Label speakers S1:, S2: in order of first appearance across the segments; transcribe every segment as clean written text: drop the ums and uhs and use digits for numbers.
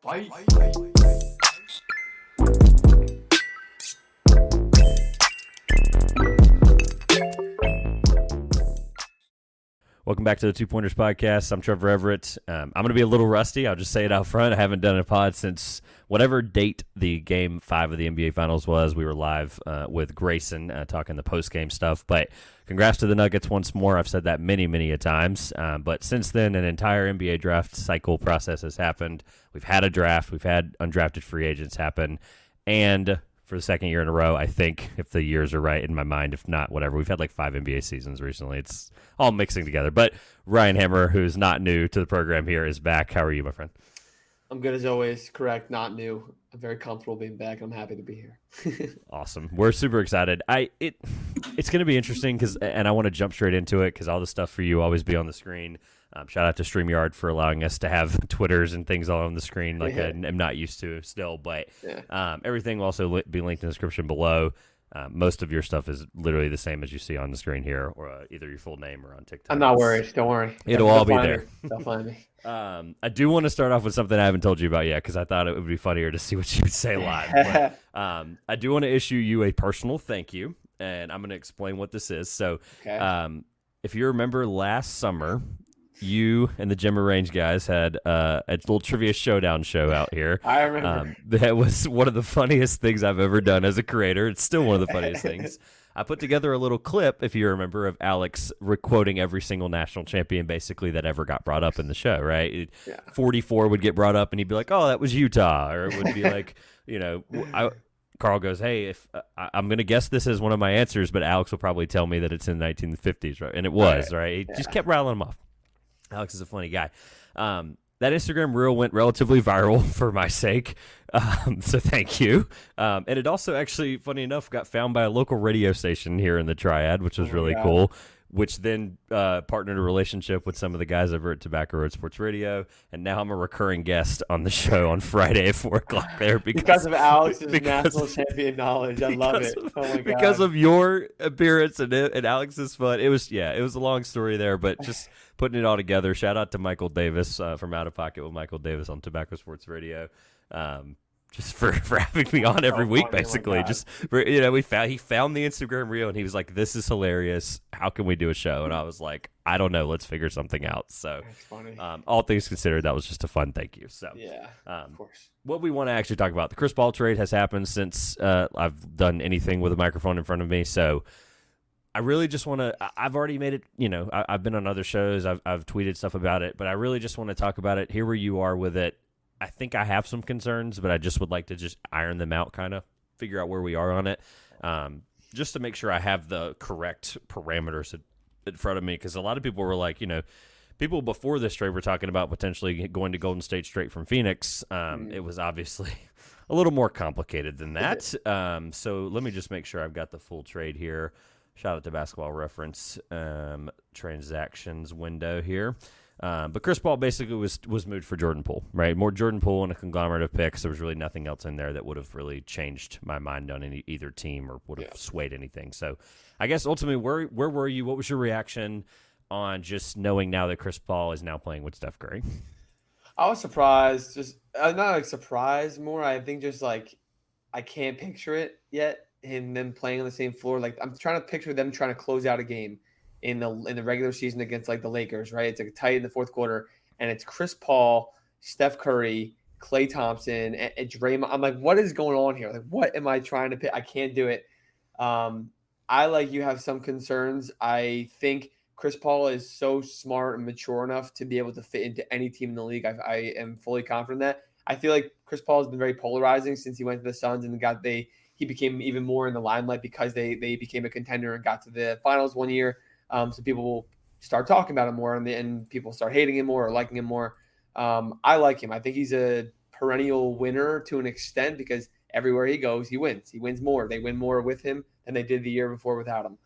S1: Welcome back to the Two Pointers podcast. I'm Trevor Everett. I'm going to be a little rusty. I'll just say it out front. I haven't done a pod since whatever date the Game 5 of the NBA Finals was. We were live with Grayson talking the post-game stuff. But congrats to the Nuggets once more. I've said that many, many a times. But since then, an entire NBA draft cycle process has happened. We've had a draft. We've had undrafted free agents happen. And for the second year in a row, I think, if the years are right in my mind, if not, whatever. We've had like 5 NBA seasons recently. It's all mixing together. But Ryan Hammer, who's not new to the program here, is back. How are you, my friend?
S2: I'm good as always. Correct, not new. I'm very comfortable being back. I'm happy to be here.
S1: Awesome. We're super excited. It's going to be interesting and I want to jump straight into it because all the stuff for you always be on the screen. Shout out to StreamYard for allowing us to have Twitters and things all on the screen like I'm not used to still. But everything will also be linked in the description below. Most of your stuff is literally the same as you see on the screen here, or either your full name or on TikTok.
S2: I'm not worried. Don't worry.
S1: It'll all be there.
S2: They'll find me.
S1: I do want to start off with something I haven't told you about yet because I thought it would be funnier to see what you would say live. But, I do want to issue you a personal thank you, and I'm going to explain what this is. So if you remember last summer, you and the Gemma Range guys had a little trivia showdown show out here.
S2: I remember.
S1: That was one of the funniest things I've ever done as a creator. It's still one of the funniest things. I put together a little clip, if you remember, of Alex quoting every single national champion basically that ever got brought up in the show, right? 44 would get brought up, and he'd be like, oh, that was Utah. Or it would be like, Carl goes, hey, if I'm going to guess this is one of my answers, but Alex will probably tell me that it's in the 1950s, right? And it was, right? He just kept rattling them off. Alex is a funny guy. That Instagram reel went relatively viral for my sake, so thank you. And it also actually, funny enough, got found by a local radio station here in the Triad, which was really cool, which then partnered a relationship with some of the guys over at Tobacco Road Sports Radio, and now I'm a recurring guest on the show on Friday at 4 o'clock there. Because
S2: of Alex's national champion knowledge. I love it. Oh my God.
S1: Because of your appearance and Alex's fun. It was a long story there, but just putting it all together. Shout out to Michael Davis from Out of Pocket with Michael Davis on Tobacco Sports Radio. Just for having me on every week, basically. He found the Instagram reel and he was like, "This is hilarious. How can we do a show?" And I was like, "I don't know. Let's figure something out." So,
S2: that's funny.
S1: All things considered, that was just a fun thank you. So,
S2: of course.
S1: What we want to actually talk about, the Chris Paul trade has happened since I've done anything with a microphone in front of me. So, I really just want to. I've already made it. I've been on other shows. I've tweeted stuff about it, but I really just want to talk about it. Hear where you are with it. I think I have some concerns, but I just would like to just iron them out, kind of figure out where we are on it, just to make sure I have the correct parameters in front of me. Because a lot of people were like, people before this trade were talking about potentially going to Golden State straight from Phoenix. It was obviously a little more complicated than that. So let me just make sure I've got the full trade here. Shout out to Basketball Reference transactions window here. But Chris Paul basically was moved for Jordan Poole, right? More Jordan Poole and a conglomerate of picks. There was really nothing else in there that would have really changed my mind on either team or would have swayed anything. So I guess ultimately, where were you? What was your reaction on just knowing now that Chris Paul is now playing with Steph Curry?
S2: I was surprised. Just not like surprised more. I think just like I can't picture it yet. Him them playing on the same floor. Like I'm trying to picture them trying to close out a game in the regular season against like the Lakers, right? It's like tight in the fourth quarter, and it's Chris Paul, Steph Curry, Klay Thompson, and Draymond. I'm like, what is going on here? Like, what am I trying to pick? I can't do it. I like you have some concerns. I think Chris Paul is so smart and mature enough to be able to fit into any team in the league. I am fully confident in that. I feel like Chris Paul has been very polarizing since he went to the Suns and he became even more in the limelight because they became a contender and got to the finals one year. So people will start talking about him more, and people start hating him more or liking him more. I like him. I think he's a perennial winner to an extent because everywhere he goes, he wins. He wins more. They win more with him than they did the year before without him.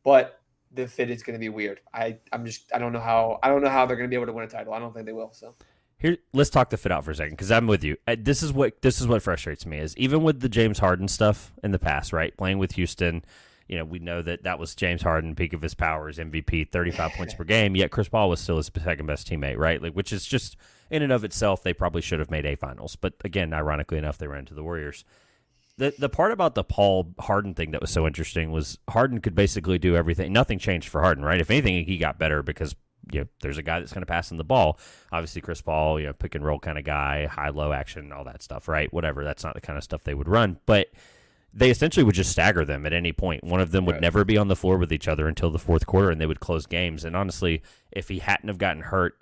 S2: But the fit is going to be weird. I don't know how they're going to be able to win a title. I don't think they will. So.
S1: Here, let's talk the fit out for a second because I'm with you. This is what frustrates me is even with the James Harden stuff in the past, right? Playing with Houston. We know that was James Harden, peak of his powers, MVP, 35 points per game, yet Chris Paul was still his second-best teammate, right? Like, which is just in and of itself, they probably should have made a finals. But again, ironically enough, they ran into the Warriors. The part about the Paul Harden thing that was so interesting was Harden could basically do everything. Nothing changed for Harden, right? If anything, he got better because there's a guy that's going to pass him the ball. Obviously, Chris Paul, pick and roll kind of guy, high-low action, all that stuff, right? Whatever. That's not the kind of stuff they would run. But they essentially would just stagger them at any point. One of them would never be on the floor with each other until the fourth quarter, and they would close games. And honestly, if he hadn't have gotten hurt,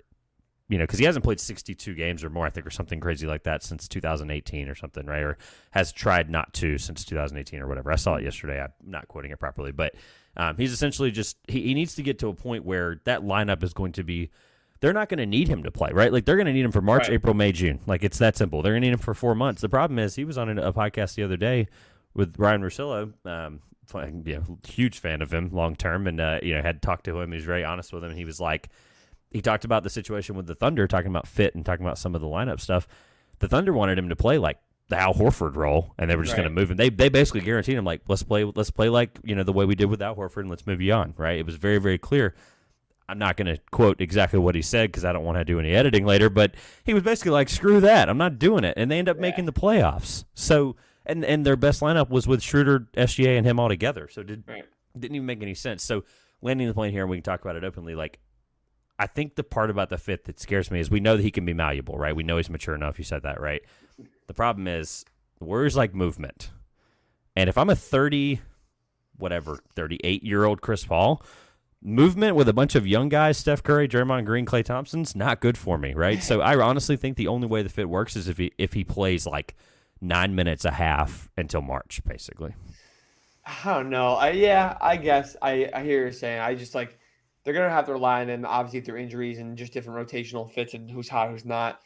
S1: because he hasn't played 62 games or more, I think, or something crazy like that since 2018 or something, right? Or has tried not to since 2018 or whatever. I saw it yesterday. I'm not quoting it properly, but he's essentially just he needs to get to a point where that lineup is going to be. They're not going to need him to play, right? Like they're going to need him for March, April, May, June. Like it's that simple. They're going to need him for 4 months. The problem is he was on a podcast the other day with Ryan Russillo. Huge fan of him long term, and had talked to him. He was very honest with him. And he was like. He talked about the situation with the Thunder, talking about fit and talking about some of the lineup stuff. The Thunder wanted him to play like the Al Horford role, and they were just going to move him. They basically guaranteed him like let's play like the way we did with Al Horford, and let's move you on. Right? It was very, very clear. I'm not going to quote exactly what he said because I don't want to do any editing later, but he was basically like, "Screw that! I'm not doing it." And they end up making the playoffs. So and their best lineup was with Schroeder, SGA, and him all together. So didn't even make any sense. So landing the plane here, and we can talk about it openly. Like. I think the part about the fit that scares me is we know that he can be malleable, right? We know he's mature enough. You said that, right? The problem is the Warriors like movement. And if I'm a 38-year-old Chris Paul, movement with a bunch of young guys, Steph Curry, Draymond Green, Klay Thompson's not good for me, right? So I honestly think the only way the fit works is if he plays like 9 minutes a half until March, basically.
S2: I don't know. I guess I hear you saying. I just like they're gonna have to rely on them, obviously through injuries and just different rotational fits and who's hot, who's not.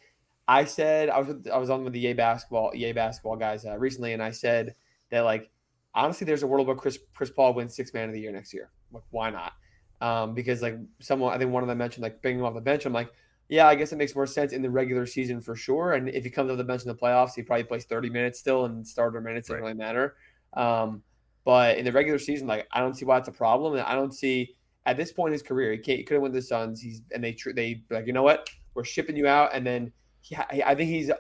S2: I said I was on with the EA basketball guys recently, and I said that like honestly, there's a world where Chris Paul wins Sixth Man of the Year next year. Like, why not? Because like I think one of them mentioned like bringing him off the bench. I'm like, yeah, I guess it makes more sense in the regular season for sure. And if he comes off the bench in the playoffs, he probably plays 30 minutes still, and starter minutes doesn't really matter. But in the regular season, like I don't see why it's a problem, and I don't see. At this point in his career, he couldn't win the Suns. They like, you know what? We're shipping you out, and then I think he's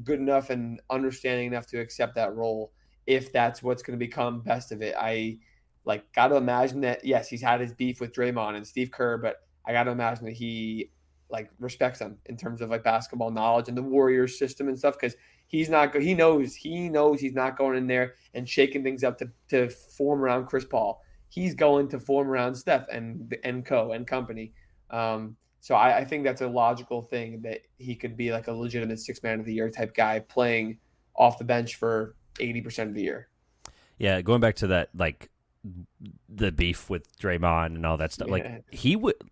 S2: good enough and understanding enough to accept that role if that's what's going to become best of it. I like got to imagine that yes, he's had his beef with Draymond and Steve Kerr, but I got to imagine that he like respects them in terms of like basketball knowledge and the Warriors system and stuff because he's not. He knows he's not going in there and shaking things up to form around Chris Paul. He's going to form around Steph and company. So I think that's a logical thing that he could be like a legitimate Sixth Man of the Year type guy playing off the bench for 80% of the year.
S1: Yeah, going back to that, like the beef with Draymond and all that stuff. Yeah.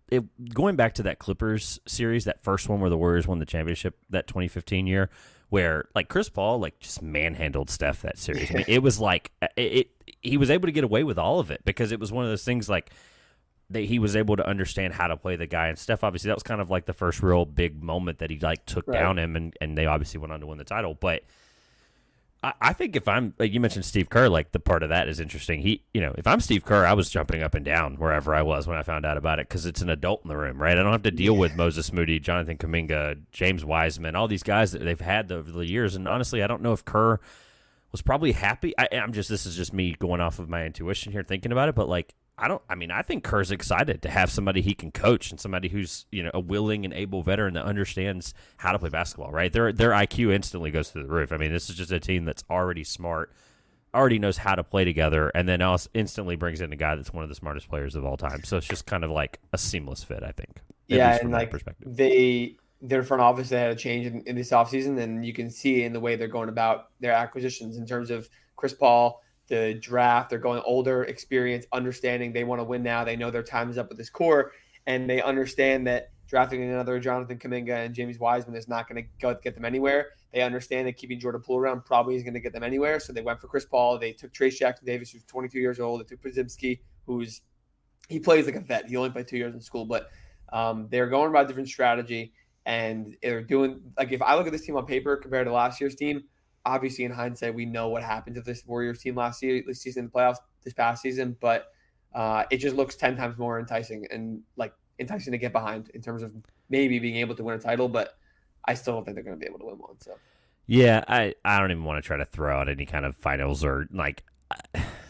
S1: Like going back to that Clippers series, that first one where the Warriors won the championship, that 2015 year, where like Chris Paul like just manhandled Steph that series. I mean, it was like he was able to get away with all of it because it was one of those things like that he was able to understand how to play the guy. And Steph, obviously, that was kind of like the first real big moment that he like took down him, and they obviously went on to win the title. But I think if I'm like you mentioned Steve Kerr, like the part of that is interesting. If I'm Steve Kerr, I was jumping up and down wherever I was when I found out about it because it's an adult in the room, right? I don't have to deal with Moses Moody, Jonathan Kuminga, James Wiseman, all these guys that they've had over the years. And honestly, I don't know if Kerr was probably happy. This is just me going off of my intuition here, thinking about it. But like, I think Kerr's excited to have somebody he can coach and somebody who's, a willing and able veteran that understands how to play basketball, right? Their IQ instantly goes through the roof. I mean, this is just a team that's already smart, already knows how to play together, and then also instantly brings in a guy that's one of the smartest players of all time. So it's just kind of like a seamless fit, I think.
S2: Yeah, and like their front office, they had a change in this offseason, and you can see in the way they're going about their acquisitions in terms of Chris Paul, the draft. They're going older, experience, understanding they want to win now. They know their time is up with this core, and they understand that drafting another Jonathan Kuminga and James Wiseman is not going to get them anywhere. They understand that keeping Jordan Poole around probably is going to get them anywhere. So they went for Chris Paul. They took Trace Jackson-Davis, who's 22 years old. They took Podziemski, he plays like a vet. He only played 2 years in school, but they're going about a different strategy, and they're doing like if I look at this team on paper compared to last year's team. Obviously, in hindsight, we know what happened to this Warriors team this season in the playoffs, this past season, but it just looks 10 times more enticing and like enticing to get behind in terms of maybe being able to win a title. But I still don't think they're going to be able to win one. So
S1: Yeah, I don't even want to try to throw out any kind of finals or like.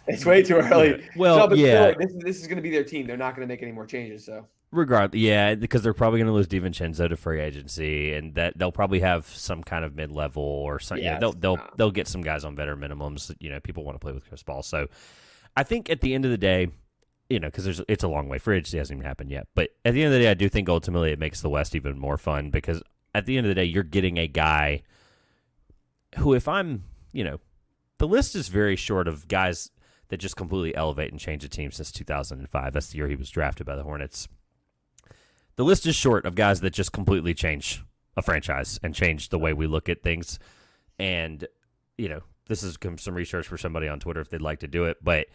S2: it's way too early.
S1: Well,
S2: no, but
S1: yeah.
S2: still, this is going to be their team. They're not going to make any more changes. So
S1: Regardless, yeah, because they're probably going to lose DiVincenzo to free agency, and that they'll probably have some kind of mid-level or something.
S2: Yeah,
S1: They'll get some guys on better minimums. People want to play with Chris Paul, so I think at the end of the day, because it's a long way. Free agency hasn't even happened yet, but at the end of the day, I do think ultimately it makes the West even more fun because at the end of the day, you're getting a guy who, if I'm, the list is very short of guys that just completely elevate and change a team since 2005. That's the year he was drafted by the Hornets. The list is short of guys that just completely change a franchise and change the way we look at things. And, this is some research for somebody on Twitter if they'd like to do it. But,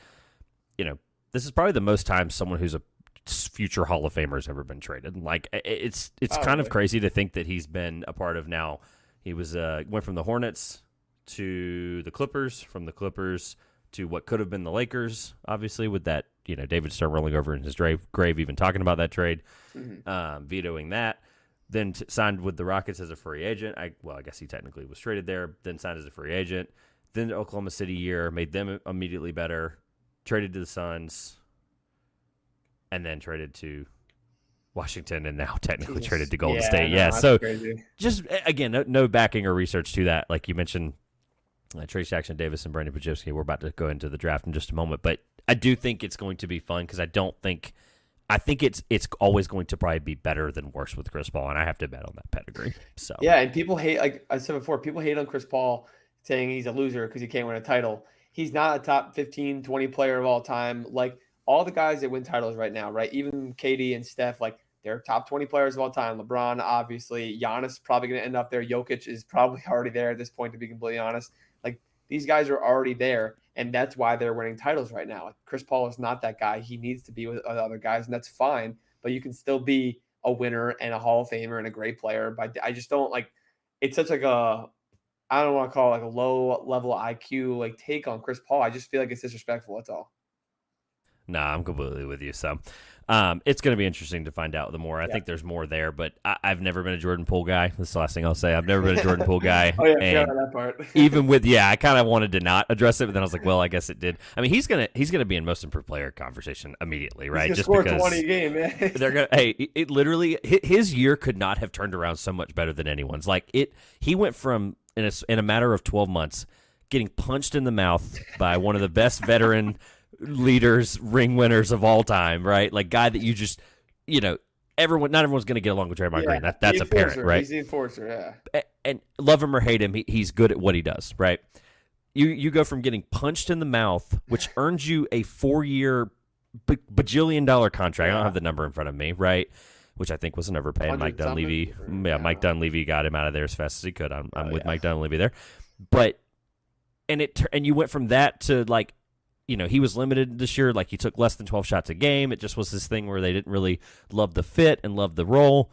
S1: this is probably the most time someone who's a future Hall of Famer has ever been traded. Like, it's kind of crazy to think that he's been a part of now. He went from the Hornets to the Clippers, from the Clippers to what could have been the Lakers, obviously, with that, David Stern rolling over in his grave, even talking about that trade, vetoing that. Then signed with the Rockets as a free agent. I guess he technically was traded there, then signed as a free agent. Then the Oklahoma City year, made them immediately better, traded to the Suns, and then traded to Washington, and now technically traded to Golden State.
S2: No,
S1: Yeah, so
S2: crazy.
S1: Just, again, no backing or research to that. Like you mentioned, Trace Jackson Davis and Brandon Pajewski. We're about to go into the draft in just a moment, but I do think it's going to be fun because I think it's always going to probably be better than worse with Chris Paul, and I have to bet on that pedigree. So
S2: yeah, and people hate, like I said before, people hate on Chris Paul saying he's a loser because he can't win a title. He's not a top 15, 20 player of all time. Like all the guys that win titles right now, right? Even KD and Steph, like they're top 20 players of all time. LeBron, obviously. Giannis probably going to end up there. Jokic is probably already there at this point, to be completely honest. Like these guys are already there, and that's why they're winning titles right now. Like Chris Paul is not that guy. He needs to be with other guys, and that's fine. But you can still be a winner and a Hall of Famer and a great player. But I just don't like. It's such like I don't want to call it like a low level IQ like take on Chris Paul. I just feel like it's disrespectful. That's all.
S1: Nah, I'm completely with you. So it's going to be interesting to find out the more. I think there's more there, but I've never been a Jordan Poole guy. That's the last thing I'll say. I've never been a Jordan Poole guy.
S2: Oh, yeah, and that part.
S1: Even with, I kind of wanted to not address it, but then I was like, well, I guess it did. I mean, he's gonna be in most improved player conversation immediately, right?
S2: He's
S1: just
S2: score
S1: because
S2: 20 a game, man.
S1: they're gonna. Hey, it literally his year could not have turned around so much better than anyone's. Like he went from in a matter of 12 months getting punched in the mouth by one of the best veteran leaders, ring winners of all time, right? Like guy that you just, not everyone's going to get along with Draymond Green. That's apparent, right?
S2: He's the enforcer, yeah.
S1: And love him or hate him, he's good at what he does, right? You go from getting punched in the mouth, which earns you a 4-year bajillion-dollar contract. I don't have the number in front of me, right? Which I think was an overpay. And Mike Dunleavy, Mike Dunleavy got him out of there as fast as he could. I'm with Mike Dunleavy there, but and you went from that to like. He was limited this year. Like he took less than 12 shots a game. It just was this thing where they didn't really love the fit and love the role.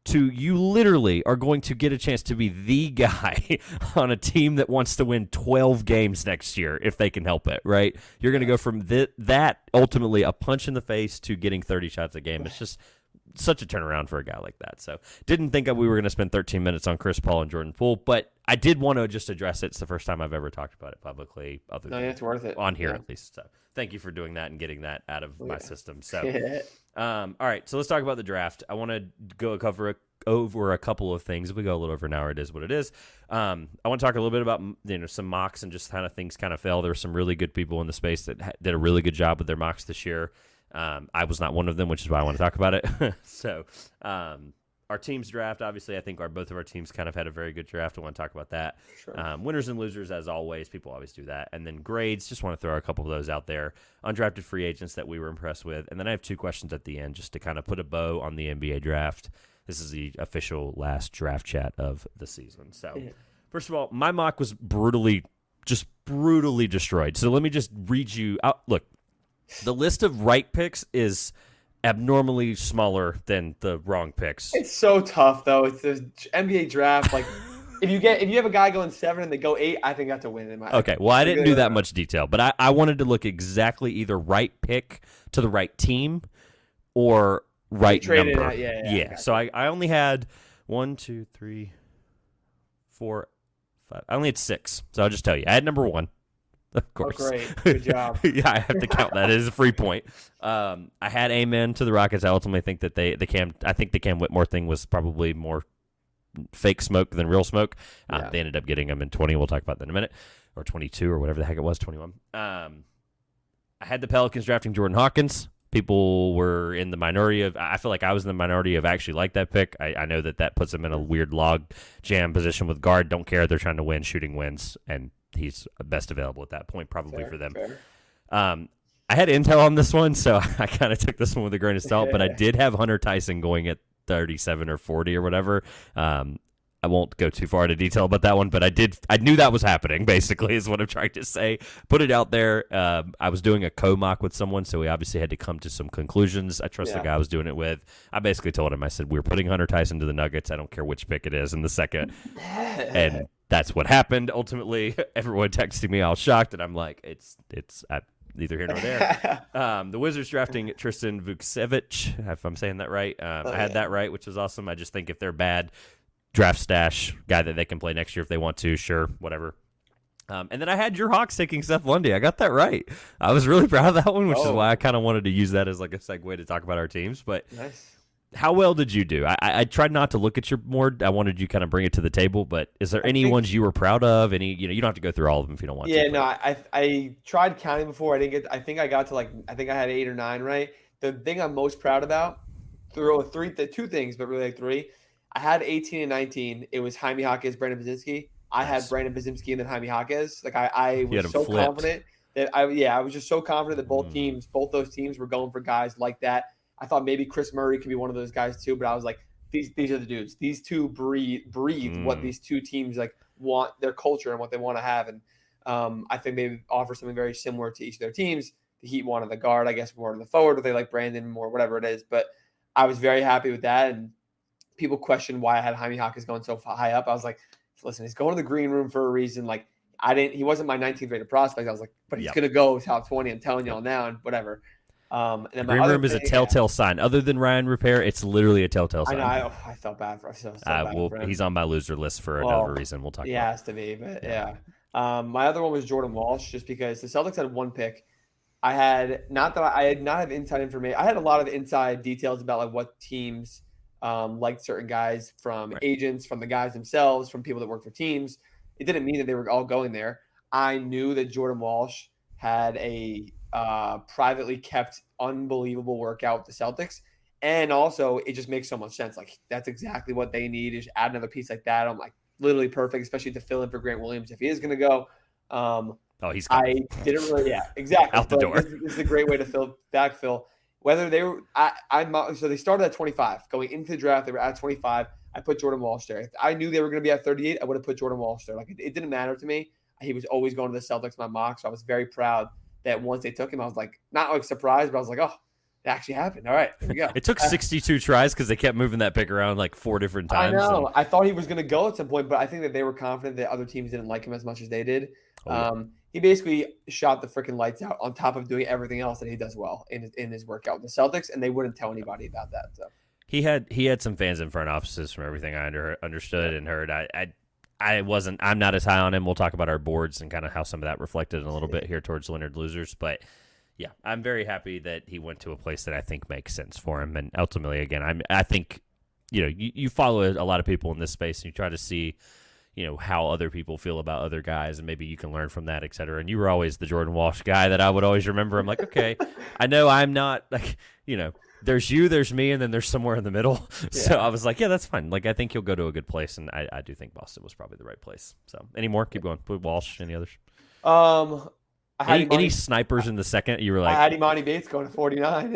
S1: To you literally are going to get a chance to be the guy on a team that wants to win 12 games next year if they can help it, right? You're going to go from that ultimately a punch in the face to getting 30 shots a game. It's just such a turnaround for a guy like that. So didn't think that we were going to spend 13 minutes on Chris Paul and Jordan Poole, but I did want to just address it. It's the first time I've ever talked about it publicly, other than
S2: it's worth it
S1: on here at least. So thank you for doing that and getting that out of my system. So, all right, so let's talk about the draft. I want to go cover over a couple of things. If we go a little over an hour, it is what it is. I want to talk a little bit about some mocks and just kind of things kind of fell. There were some really good people in the space that did a really good job with their mocks this year. I was not one of them, which is why I want to talk about it. So, our team's draft, obviously, I think both of our teams kind of had a very good draft. I want to talk about that.
S2: Sure.
S1: Winners and losers, as always. People always do that. And then grades, just want to throw a couple of those out there. Undrafted free agents that we were impressed with. And then I have 2 questions at the end just to kind of put a bow on the NBA draft. This is the official last draft chat of the season. So, first of all, my mock was brutally destroyed. So let me just read you out. Look, the list of right picks is abnormally smaller than the wrong picks.
S2: It's so tough though. It's the NBA draft. Like if you have a guy going 7 and they go 8, I think that's a win in my.
S1: Okay, well I didn't do that much detail, but I wanted to look exactly either right pick to the right team or right number.
S2: Yeah.
S1: So I only had 1, 2, 3, 4, 5. I only had 6, so I'll just tell you. I had number 1, of course.
S2: Oh, great. Good job.
S1: Yeah, I have to count that as a free point. I had amen to the Rockets. I ultimately think that I think the Cam Whitmore thing was probably more fake smoke than real smoke. They ended up getting him in 20. We'll talk about that in a minute, or 22, or whatever the heck it was, 21. I had the Pelicans drafting Jordan Hawkins. People were in the minority of. I feel like I was in the minority of actually like that pick. I know that puts him in a weird log jam position with guard. Don't care. They're trying to win. Shooting wins, and he's best available at that point, probably for them. I had intel on this one, so I kind of took this one with a grain of salt. But I did have Hunter Tyson going at 37 or 40 or whatever. I won't go too far into detail about that one, but I knew that was happening, basically, is what I'm trying to say. Put it out there. I was doing a co-mock with someone, so we obviously had to come to some conclusions. I trust the guy I was doing it with. I basically told him, I said, we're putting Hunter Tyson to the Nuggets. I don't care which pick it is in the second. And that's what happened. Ultimately, everyone texted me all shocked, and I'm like, it's neither here nor there. The Wizards drafting Tristan Vukcevic, if I'm saying that right. I had that right, which was awesome. I just think if they're bad, draft stash, guy that they can play next year if they want to, sure, whatever. And then I had your Hawks taking Seth Lundy. I got that right. I was really proud of that one, which is why I kind of wanted to use that as like a segue to talk about our teams. But
S2: nice.
S1: How well did you do? I tried not to look at your board. I wanted you kind of bring it to the table. But is there any ones you were proud of? Any, you don't have to go through all of them if you don't want to.
S2: Yeah, no, I tried counting before. I think I got to I think I had 8 or 9 right. The thing I'm most proud about, two things, but really like 3. I had 18 and 19. It was Jaime Jaquez, Brandon Baczynski. I had Brandon Baczynski and then Jaime Jaquez. Like I was so confident that I was just so confident that both those teams were going for guys like that. I thought maybe Chris Murray could be one of those guys too, but I was like, these are the dudes. These two breathe what these two teams like want, their culture and what they want to have. And I think they offer something very similar to each of their teams. The Heat wanted the guard, I guess, more than the forward, or they like Brandon more, whatever it is. But I was very happy with that. And people questioned why I had Jaime Jaquez going so high up. I was like, listen, he's going to the green room for a reason. Like he wasn't my 19th rated prospect. I was like, but he's going to go top 20. I'm telling y'all now, and whatever. And then
S1: green room is a telltale sign. Other than Ryan Repair, it's literally a telltale sign.
S2: I felt bad for him.
S1: He's on my loser list for another reason. We'll talk about it. He
S2: has to be, but yeah. My other one was Jordan Walsh, just because the Celtics had 1 pick. I had not have inside information. I had a lot of inside details about like what teams liked certain guys from agents, from the guys themselves, from people that work for teams. It didn't mean that they were all going there. I knew that Jordan Walsh had a privately kept unbelievable workout with the Celtics, and also it just makes so much sense. Like that's exactly what they need, is add another piece like that. I'm like literally perfect, especially to fill in for Grant Williams if he is going to go.
S1: He's gone.
S2: I didn't really, exactly.
S1: Out the door.
S2: This is a great way to backfill. Whether they were, so they started at 25 going into the draft. They were at 25. I put Jordan Walsh there. If I knew they were going to be at 38, I would have put Jordan Walsh there. Like it didn't matter to me. He was always going to the Celtics, my mock. So I was very proud that once they took him, I was like, not like surprised, but I was like, oh, it actually happened. All right, here we go.
S1: It took 62 tries because they kept moving that pick around like 4 different times.
S2: I know. I thought he was going to go at some point, but I think that they were confident that other teams didn't like him as much as they did. He basically shot the freaking lights out on top of doing everything else that he does well in his workout with the Celtics, and they wouldn't tell anybody about that. So
S1: he had some fans in front offices from everything I understood and heard. I'm not as high on him. We'll talk about our boards and kind of how some of that reflected in a little bit here towards Leonard Losers. But yeah, I'm very happy that he went to a place that I think makes sense for him. And ultimately, again, I think, you follow a lot of people in this space and you try to see, how other people feel about other guys, and maybe you can learn from that, et cetera. And you were always the Jordan Walsh guy that I would always remember. I'm like, okay, I know I'm not like, there's you, there's me, and then there's somewhere in the middle. Yeah. So I was like, yeah, that's fine. Like, I think he'll go to a good place, and I do think Boston was probably the right place. So any more? Keep going. Put Walsh. Any others? Any snipers in the second? You were like,
S2: I had Imani Bates going to 49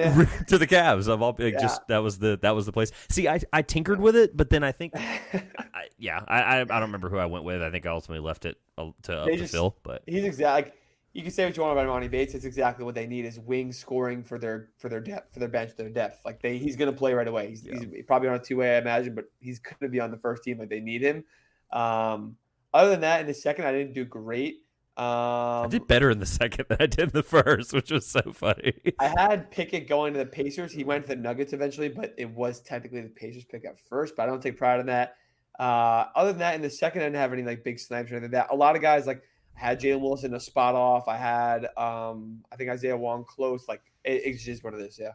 S1: to the Cavs. Of all, just that was the place. See, I tinkered with it, but then I think, I don't remember who I went with. I think I ultimately left it to Phil. But
S2: he's exactly. You can say what you want about Imani Bates. It's exactly what they need, is wing scoring for their depth, for their bench, their depth. Like he's going to play right away. He's probably on a 2-way, I imagine, but he's going to be on the first team. Like they need him. Other than that, in the second, I didn't do great.
S1: I did better in the second than I did in the first, which was so funny.
S2: I had Pickett going to the Pacers. He went to the Nuggets eventually, but it was technically the Pacers pick at first. But I don't take pride in that. Other than that, in the second, I didn't have any like big snipes or anything like that. A lot of guys like I had Jalen Wilson a spot off. I had I think Isaiah Wong close. Like it's just what it is. Yeah.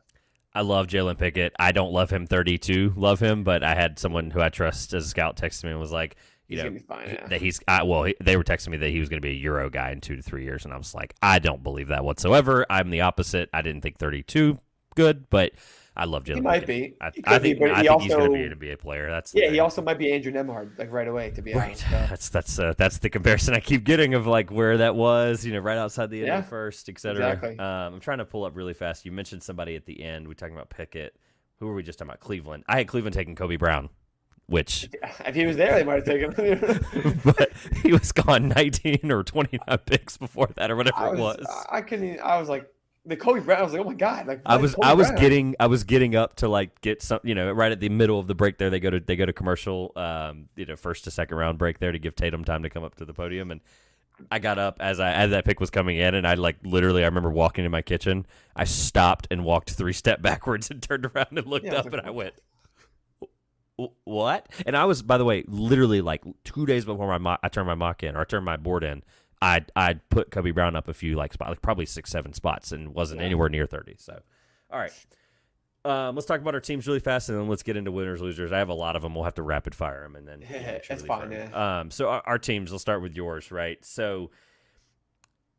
S1: I love Jalen Pickett. I don't love him 32, love him, but I had someone who I trust as a scout text me and was like,
S2: He's gonna be fine, yeah.
S1: that they were texting me that he was going to be a Euro guy in 2 to 3 years, and I was like, I don't believe that whatsoever. I'm the opposite. I didn't think 32 good, but I love Jalen.
S2: He might be.
S1: I think he's going to be an NBA player.
S2: He also might be Andrew Nemhard like right away. To be honest,
S1: that's the comparison I keep getting of like where that was, right outside the end of the first, etc.
S2: Exactly.
S1: I'm trying to pull up really fast. You mentioned somebody at the end. We're talking about Pickett. Who were we just talking about? Cleveland. I had Cleveland taking Kobe Brown. Which,
S2: if he was there, they might have taken him.
S1: But he was gone 19 or 29 picks before that, or whatever it was.
S2: I was like, the Kobe Brown. I was like, oh my god! Like,
S1: I was getting up to like get some, right at the middle of the break there. They go to commercial, first to second round break there to give Tatum time to come up to the podium, and I got up as that pick was coming in, and I like literally, I remember walking in my kitchen. I stopped and walked 3 steps backwards and turned around and looked up, and I went, what? And I was, by the way, literally like 2 days before I turned my mock in, or I turned my board in, I'd put Kobe Brown up a few like spots, like probably 6-7 spots, and wasn't anywhere near 30. So, all right, let's talk about our teams really fast, and then let's get into winners losers. I have a lot of them. We'll have to rapid fire them, and then
S2: it's fine. Yeah.
S1: So our teams. Let's start with yours, right? So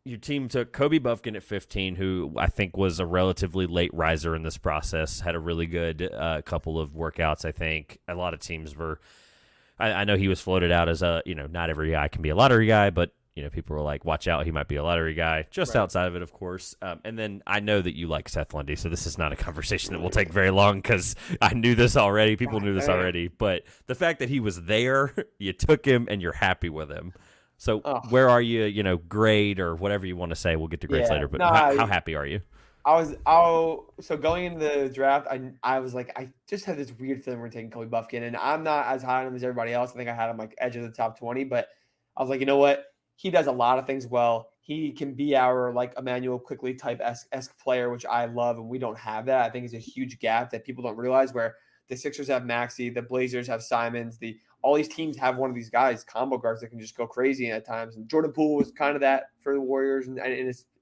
S1: your team took Kobe Buffkin at 15, who I think was a relatively late riser in this process, had a really good couple of workouts, I think. A lot of teams were – I know he was floated out as a, not every guy can be a lottery guy, but, people were like, watch out, he might be a lottery guy, just outside of it, of course. And then I know that you like Seth Lundy, so this is not a conversation that will take very long because I knew this already. People knew this already. But the fact that he was there, you took him, and you're happy with him. So where are you, grade or whatever you want to say? We'll get to grades later, but how happy are you?
S2: So going into the draft, I was like, I just had this weird feeling we're taking Kobe Buffkin, and I'm not as high on him as everybody else. I think I had him like edge of the top 20, but I was like, you know what? He does a lot of things well. He can be our like Emmanuel Quickly type esque player, which I love, and we don't have that. I think it's a huge gap that people don't realize where the Sixers have Maxey, the Blazers have Simons, all these teams have one of these guys, combo guards that can just go crazy at times. And Jordan Poole was kind of that for the Warriors in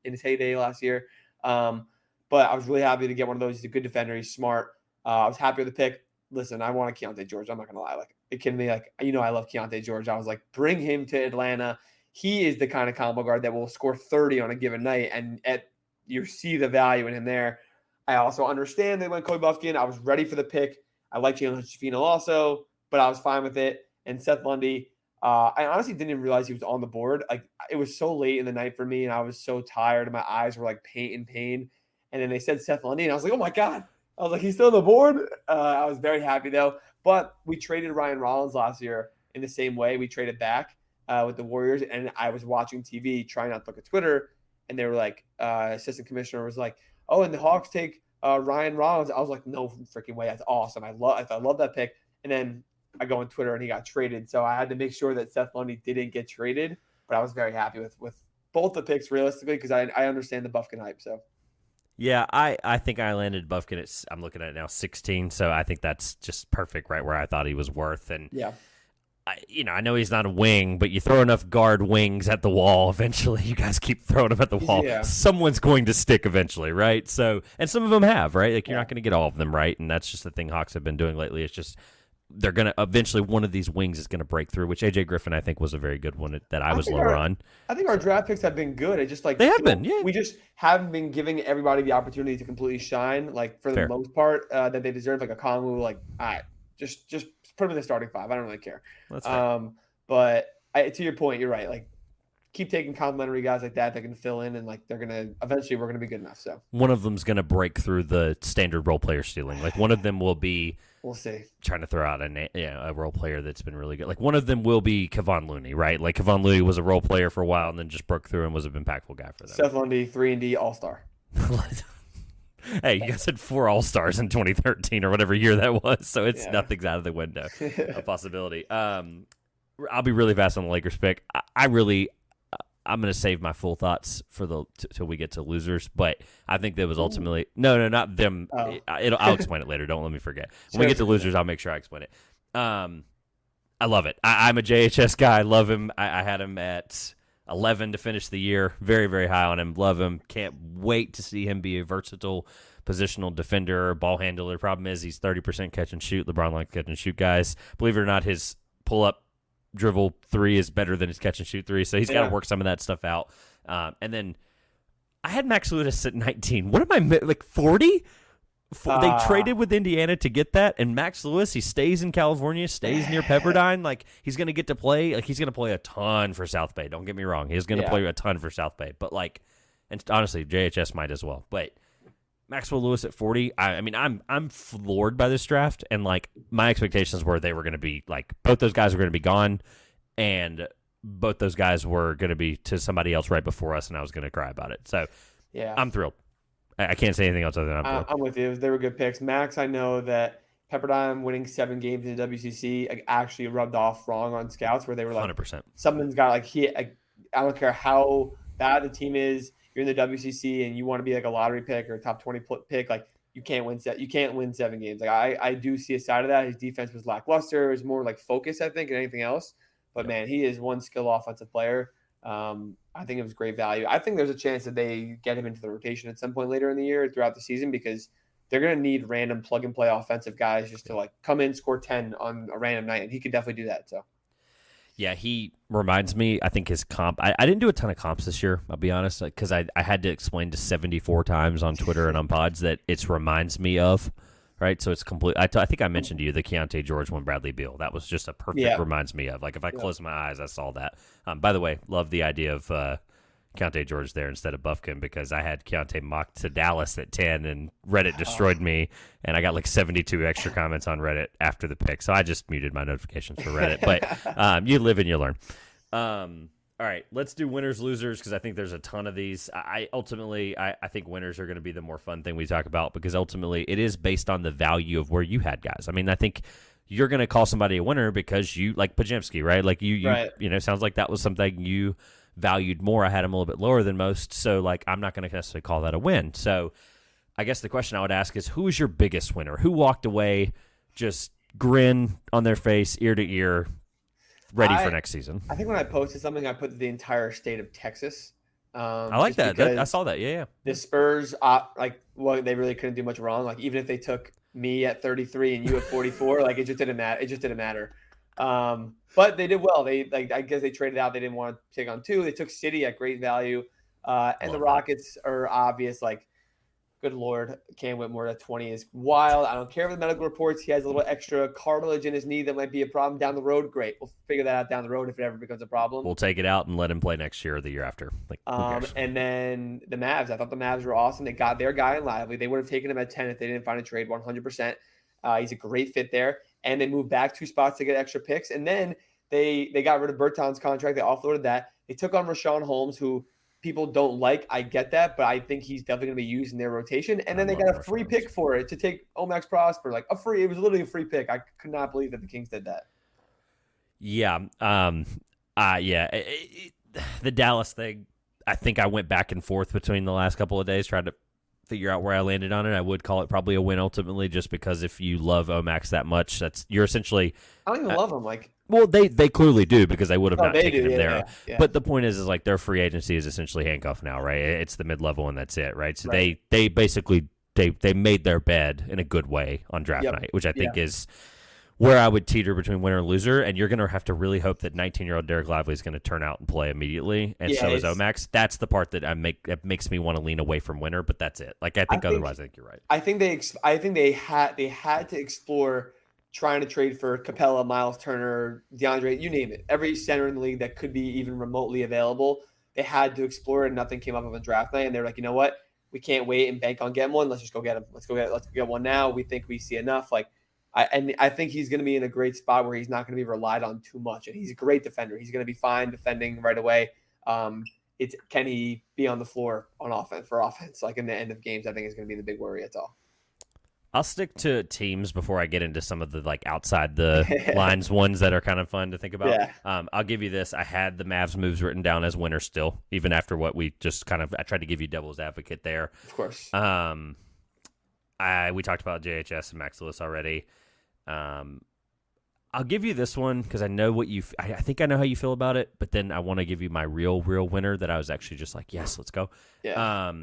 S2: his heyday last year. But I was really happy to get one of those. He's a good defender. He's smart. I was happy with the pick. Listen, I want Keontae George. I'm not going to lie. Like, are you kidding me? Like, I love Keontae George. I was like, bring him to Atlanta. He is the kind of combo guard that will score 30 on a given night. And you see the value in him there. I also understand they went Kobe Buffkin. I was ready for the pick. I like Jalen Hutchins also, but I was fine with it. And Seth Lundy, I honestly didn't even realize he was on the board. Like, it was so late in the night for me, and I was so tired, and my eyes were like pain. And then they said Seth Lundy, and I was like, oh my god! I was like, he's still on the board. I was very happy though. But we traded Ryan Rollins last year in the same way. We traded back with the Warriors, and I was watching TV, trying not to look at Twitter, and they were like, assistant commissioner was like, oh, and the Hawks take Ryan Rollins. I was like, no freaking way! That's awesome. I love that pick. And then I go on Twitter and he got traded. So I had to make sure that Seth Lundy didn't get traded. But I was very happy with both the picks realistically because I understand the Buffkin hype. So
S1: yeah, I think I landed Buffkin at, I'm looking at it now, 16. So I think that's just perfect, right where I thought he was worth. And
S2: yeah.
S1: I know he's not a wing, but you throw enough guard wings at the wall, eventually you guys keep throwing them at the wall.
S2: Yeah.
S1: Someone's going to stick eventually, right? So, and some of them have, right? Like, you're not going to get all of them, right? And that's just the thing Hawks have been doing lately. It's just they're going to eventually, one of these wings is going to break through, which AJ Griffin, I think, was a very good one that I was lower on.
S2: I think our draft picks have been good. It just like
S1: they have been, yeah.
S2: We just haven't been giving everybody the opportunity to completely shine, like for the most part, that they deserve. Like a Kongwu, like, all right, just put them in the starting 5. I don't really care.
S1: That's fair.
S2: But to your point, you're right. Like, keep taking complimentary guys like that can fill in, and like we're gonna be good enough. So
S1: one of them's gonna break through the standard role player ceiling. Like, one of them will be.
S2: We'll see.
S1: Trying to throw out a role player that's been really good. Like, one of them will be Kevon Looney, right? Like, Kevon Looney was a role player for a while and then just broke through and was an impactful guy for them.
S2: Seth Lundy, 3-and-D All-Star.
S1: Hey, you guys had 4 All-Stars in 2013 or whatever year that was, so nothing's out of the window. A possibility. I'll be really fast on the Lakers pick. I'm going to save my full thoughts for till we get to losers, but I think that was ultimately no, not them. I'll explain it later. Don't let me forget. When we get to losers, I'll make sure I explain it. I love it. I'm a JHS guy. I love him. I had him at 11 to finish the year. Very, very high on him. Love him. Can't wait to see him be a versatile positional defender, ball handler. Problem is he's 30% catch and shoot. LeBron likes catch and shoot guys. Believe it or not, his pull-up dribble three is better than his catch and shoot three, so he's got to work some of that stuff out. And then I had Max Lewis at 19. What am I, like 40? They traded with Indiana to get that, and Max Lewis, he stays in California, stays near Pepperdine. Like, he's going to get to play. Like, he's going to play a ton for South Bay. Don't get me wrong. He's going to play a ton for South Bay. But, like, and honestly, JHS might as well. But Maxwell Lewis at 40, I mean, I'm floored by this draft, and, like, my expectations were they were going to be, like, both those guys were going to be gone, and both those guys were going to be to somebody else right before us, and I was going to cry about it. So,
S2: yeah,
S1: I'm thrilled. I can't say anything else other than
S2: I'm with you. They were good picks. Max, I know that Pepperdine winning 7 games in the WCC actually rubbed off wrong on scouts, where they were like,
S1: 100%.
S2: Someone's got I don't care how bad the team is. You're in the WCC and you want to be like a lottery pick or a top 20 pick. Like, you can't win 7 games. Like, I do see a side of that. His defense was lackluster. It was more like focus, I think, than anything else. But man, he is one skill offensive player. I think it was great value. I think there's a chance that they get him into the rotation at some point later in the year throughout the season, because they're going to need random plug and play offensive guys just to like come in, score 10 on a random night. And he could definitely do that. So,
S1: yeah, he reminds me, I think his comp, I didn't do a ton of comps this year, I'll be honest, because I had to explain to 74 times on Twitter and on pods that it reminds me of, right? So it's complete. I think I mentioned to you the Keontae George one, Bradley Beal. That was just a perfect reminds me of. Like, if I close my eyes, I saw that. By the way, love the idea of Keontae George there instead of Buffkin, because I had Keontae mocked to Dallas at 10, and Reddit destroyed me, and I got like 72 extra comments on Reddit after the pick. So I just muted my notifications for Reddit. But you live and you learn. All right, let's do winners, losers, because I think there's a ton of these. I think winners are going to be the more fun thing we talk about, because ultimately it is based on the value of where you had guys. I mean, I think you're going to call somebody a winner because you like Pajemski, right? Like you know, sounds like that was something you valued more. I had him a little bit lower than most, so like I'm not going to necessarily call that a win. So I guess the question I would ask is, who is your biggest winner? Who walked away just grin on their face, ear to ear, ready for next season?
S2: I think when I posted something, I put the entire state of Texas.
S1: I like that. I saw that. Yeah.
S2: The Spurs, they really couldn't do much wrong. Like, even if they took me at 33 and you at 44, like, it just didn't matter. It just didn't matter. But they did well. I guess they traded out. They didn't want to take on 2. They took City at great value. And the Rockets are obvious. Like, good Lord, Cam Whitmore at 20 is wild. I don't care if the medical reports. He has a little extra cartilage in his knee that might be a problem down the road. Great. We'll figure that out down the road if it ever becomes a problem.
S1: We'll take it out and let him play next year or the year after. Like,
S2: and then the Mavs. I thought the Mavs were awesome. They got their guy in Lively. They would have taken him at 10 if they didn't find a trade, 100%. He's a great fit there. And they moved back 2 spots to get extra picks. And then they got rid of Berton's contract. They offloaded that. They took on Rashawn Holmes, who people don't like. I get that, but I think he's definitely going to be used in their rotation. And then they got a free pick for it to take Omax Prosper. Like, it was literally a free pick. I could not believe that the Kings did that.
S1: Yeah. The Dallas thing, I think I went back and forth between the last couple of days, trying to figure out where I landed on it. I would call it probably a win ultimately, just because if you love Omax that much, you're essentially.
S2: I don't even love him. Like,
S1: well, they clearly do, because they would have not taken him there.
S2: Yeah.
S1: But the point is like their free agency is essentially handcuffed now, right? It's the mid-level and that's it, right? So they basically they made their bed in a good way on draft night, which I think is where I would teeter between winner and loser. And you're going to have to really hope that 19-year-old Derek Lively is going to turn out and play immediately, and so is Omax. That's the part that makes me want to lean away from winner, but that's it. Like, I think otherwise, I think you're right.
S2: I think they had to explore trying to trade for Capella, Miles Turner, DeAndre, you name it. Every center in the league that could be even remotely available, they had to explore it, and nothing came up on draft night. And they're like, you know what? We can't wait and bank on getting one. Let's just go get him. Let's get one now. We think we see enough. Like, I think he's going to be in a great spot where he's not going to be relied on too much. And he's a great defender. He's going to be fine defending right away. Can he be on the floor on offense, like in the end of games? I think is going to be the big worry. That's all.
S1: I'll stick to teams before I get into some of the like outside the lines ones that are kind of fun to think about.
S2: Yeah.
S1: I'll give you this. I had the Mavs moves written down as winners still, even after what we just I tried to give you devil's advocate there.
S2: Of course.
S1: We talked about JHS and Max Lewis already. I'll give you this one because I know what I think I know how you feel about it, but then I want to give you my real winner that I was actually just like, yes, let's go.
S2: Yeah.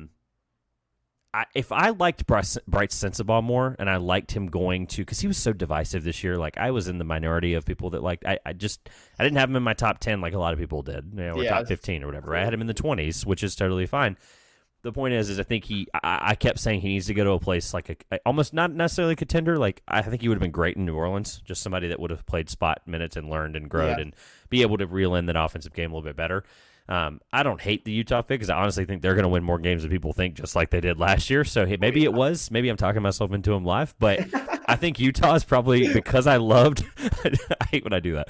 S1: If I liked Bryce Sensabaugh more, and I liked him going to, because he was so divisive this year. Like, I was in the minority of people that liked. I didn't have him in my top 10 like a lot of people did, or top 15 or whatever. I had him in the 20s, which is totally fine. The point is I think I kept saying he needs to go to a place like almost not necessarily a contender. Like, I think he would have been great in New Orleans, just somebody that would have played spot minutes and learned and grown and be able to reel in that offensive game a little bit better. I don't hate the Utah pick because I honestly think they're going to win more games than people think, just like they did last year. So maybe I'm talking myself into him live, but I think Utah is probably, because I hate when I do that.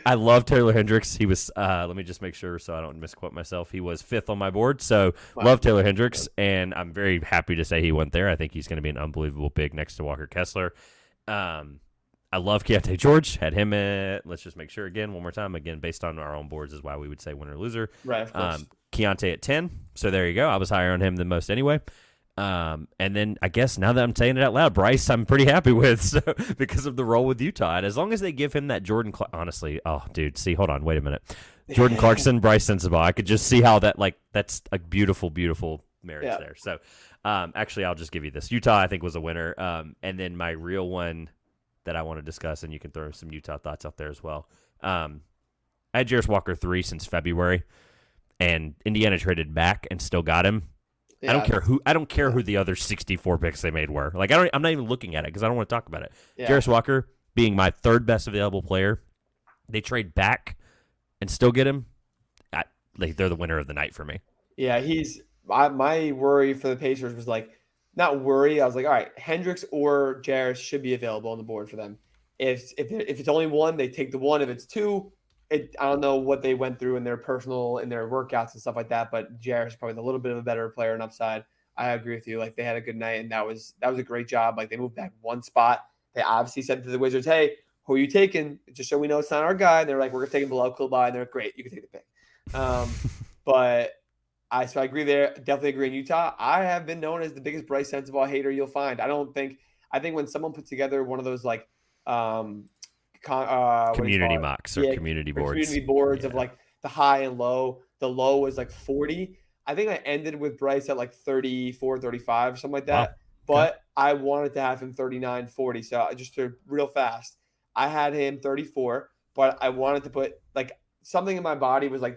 S1: I love Taylor Hendricks. He was, let me just make sure so I don't misquote myself. He was 5th on my board. So love Taylor Hendricks, and I'm very happy to say he went there. I think he's going to be an unbelievable pick next to Walker Kessler. I love Keontae George. Had him at, let's just make sure again, one more time. Again, based on our own boards is why we would say winner or loser.
S2: Right, of course.
S1: Keontae at 10. So there you go. I was higher on him than most anyway. And then I guess now that I'm saying it out loud, Bryce, I'm pretty happy with, so, because of the role with Utah. And as long as they give him that Jordan, honestly, oh, dude, see, hold on, wait a minute. Jordan Clarkson, Bryce Sensabaugh. I could just see how that's a beautiful, beautiful marriage there. So actually, I'll just give you this. Utah, I think, was a winner. And then my real one that I want to discuss, and you can throw some Utah thoughts out there as well. I had Jarris Walker 3 since February, and Indiana traded back and still got him. Yeah. I don't care who the other 64 picks they made were. Like, I'm not even looking at it because I don't want to talk about it. Yeah. Jarris Walker being my 3rd best available player, they trade back and still get him. They're the winner of the night for me.
S2: Yeah, my worry for the Pacers was not worry. I was like, all right, Hendricks or Jarris should be available on the board for them. If it's only one, they take the one. If it's 2, I don't know what they went through in their workouts and stuff like that. But Jarris is probably a little bit of a better player and upside. I agree with you. They had a good night, and that was a great job. They moved back one spot. They obviously said to the Wizards, "Hey, who are you taking? Just so we know it's not our guy." And they're like, "We're taking Bilal Coulibaly," and they're like, "Great, you can take the pick." But I agree there. Definitely agree in Utah. I have been known as the biggest Bryce Sensabaugh hater you'll find. I think when someone puts together one of those
S1: community mocks or community boards
S2: of the high and low. The low was 40. I think I ended with Bryce at 34, 35, something like that. Wow. But I wanted to have him 39, 40. So just real fast, I had him 34, but I wanted to put something in my body was I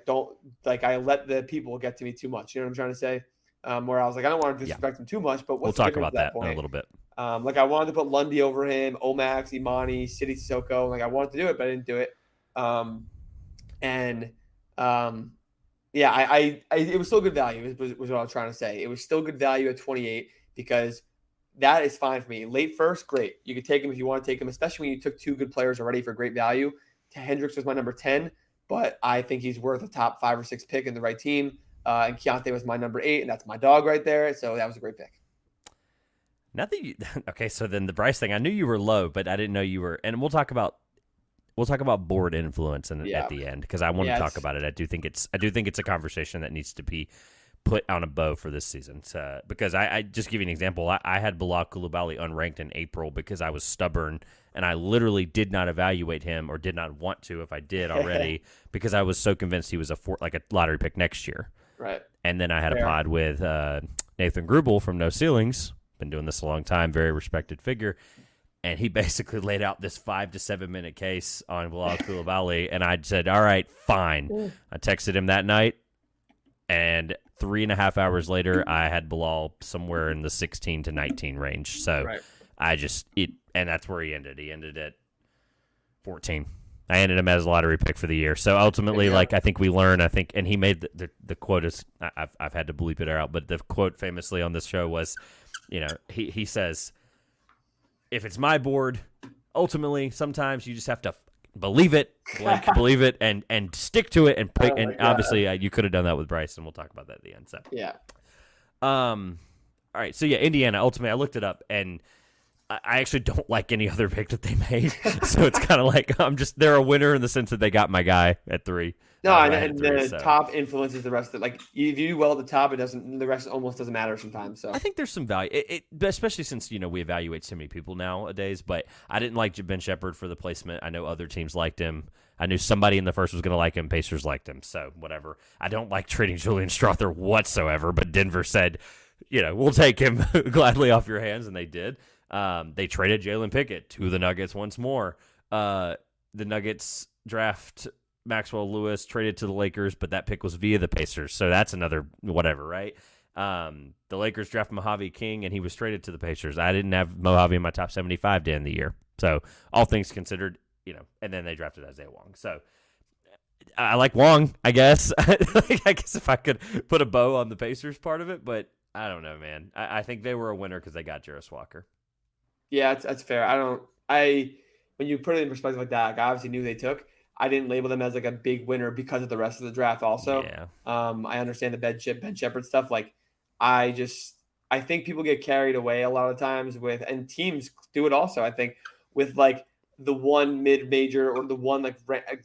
S2: let the people get to me too much. You know what I'm trying to say? Where I was I don't want to disrespect him too much, but
S1: we'll talk about that in a little bit.
S2: I wanted to put Lundy over him, Omax, Imani, City Sissoko. I wanted to do it, but I didn't do it. It was still good value was what I was trying to say. It was still good value at 28 because that is fine for me. Late first, great. You could take him if you want to take him, especially when you took 2 good players already for great value. Hendricks was my number 10. But I think he's worth a top 5 or 6 pick in the right team. And Keontae was my number 8, and that's my dog right there. So that was a great pick.
S1: Okay, so then the Bryce thing, I knew you were low, but I didn't know you were. And we'll talk about board influence at the end because I want to talk about it. I do think it's a conversation that needs to be put on a bow for this season. So, because I just give you an example. I had Bilal Coulibaly unranked in April because I was stubborn and I literally did not evaluate him or did not want to if I did already because I was so convinced he was a lottery pick next year.
S2: Right.
S1: And then I had a pod with Nathan Grubel from No Ceilings. Been doing this a long time, very respected figure. And he basically laid out this 5 to 7 minute case on Bilal Coulibaly, and I said, all right, fine. I texted him that night, and 3.5 hours later, I had Bilal somewhere in the 16 to 19 range. So and that's where he ended. He ended at 14. I ended him as a lottery pick for the year. So ultimately, I think we learn. And he made the quote is I've had to bleep it out, but the quote famously on this show was, he says, if it's my board, ultimately, sometimes you just have to believe it, believe it, and stick to it, and pick. Obviously, you could have done that with Bryce, and we'll talk about that at the end. So
S2: yeah.
S1: All right. So Indiana. Ultimately, I looked it up, and I actually don't like any other pick that they made. So it's kind of like they're a winner in the sense that they got my guy at 3.
S2: No,
S1: who
S2: and,
S1: I had at
S2: and
S1: 3.
S2: the
S1: So
S2: top influences the rest of it. Like if you do well at the top, it doesn't. The rest almost doesn't matter sometimes. So
S1: I think there's some value, especially since we evaluate so many people nowadays. But I didn't like Ben Shepherd for the placement. I know other teams liked him. I knew somebody in the first was going to like him. Pacers liked him, so whatever. I don't like trading Julian Strother whatsoever. But Denver said, we'll take him gladly off your hands, and they did. They traded Jalen Pickett to the Nuggets once more. The Nuggets draft Maxwell Lewis, traded to the Lakers, but that pick was via the Pacers, so that's another whatever, right? The Lakers draft Mojave King, and he was traded to the Pacers. I didn't have Mojave in my top 75 to end the year. So all things considered, and then they drafted Isaiah Wong. So I like Wong, I guess. I guess if I could put a bow on the Pacers part of it, but I don't know, man. I think they were a winner because they got Jarris Walker.
S2: Yeah, that's fair. When you put it in perspective like that, like I obviously knew they took. I didn't label them as like a big winner because of the rest of the draft. Also,
S1: Yeah.
S2: I understand the Ben Shepherd stuff. Like, I think people get carried away a lot of times with, and teams do it also. I think with like the one mid-major or the one like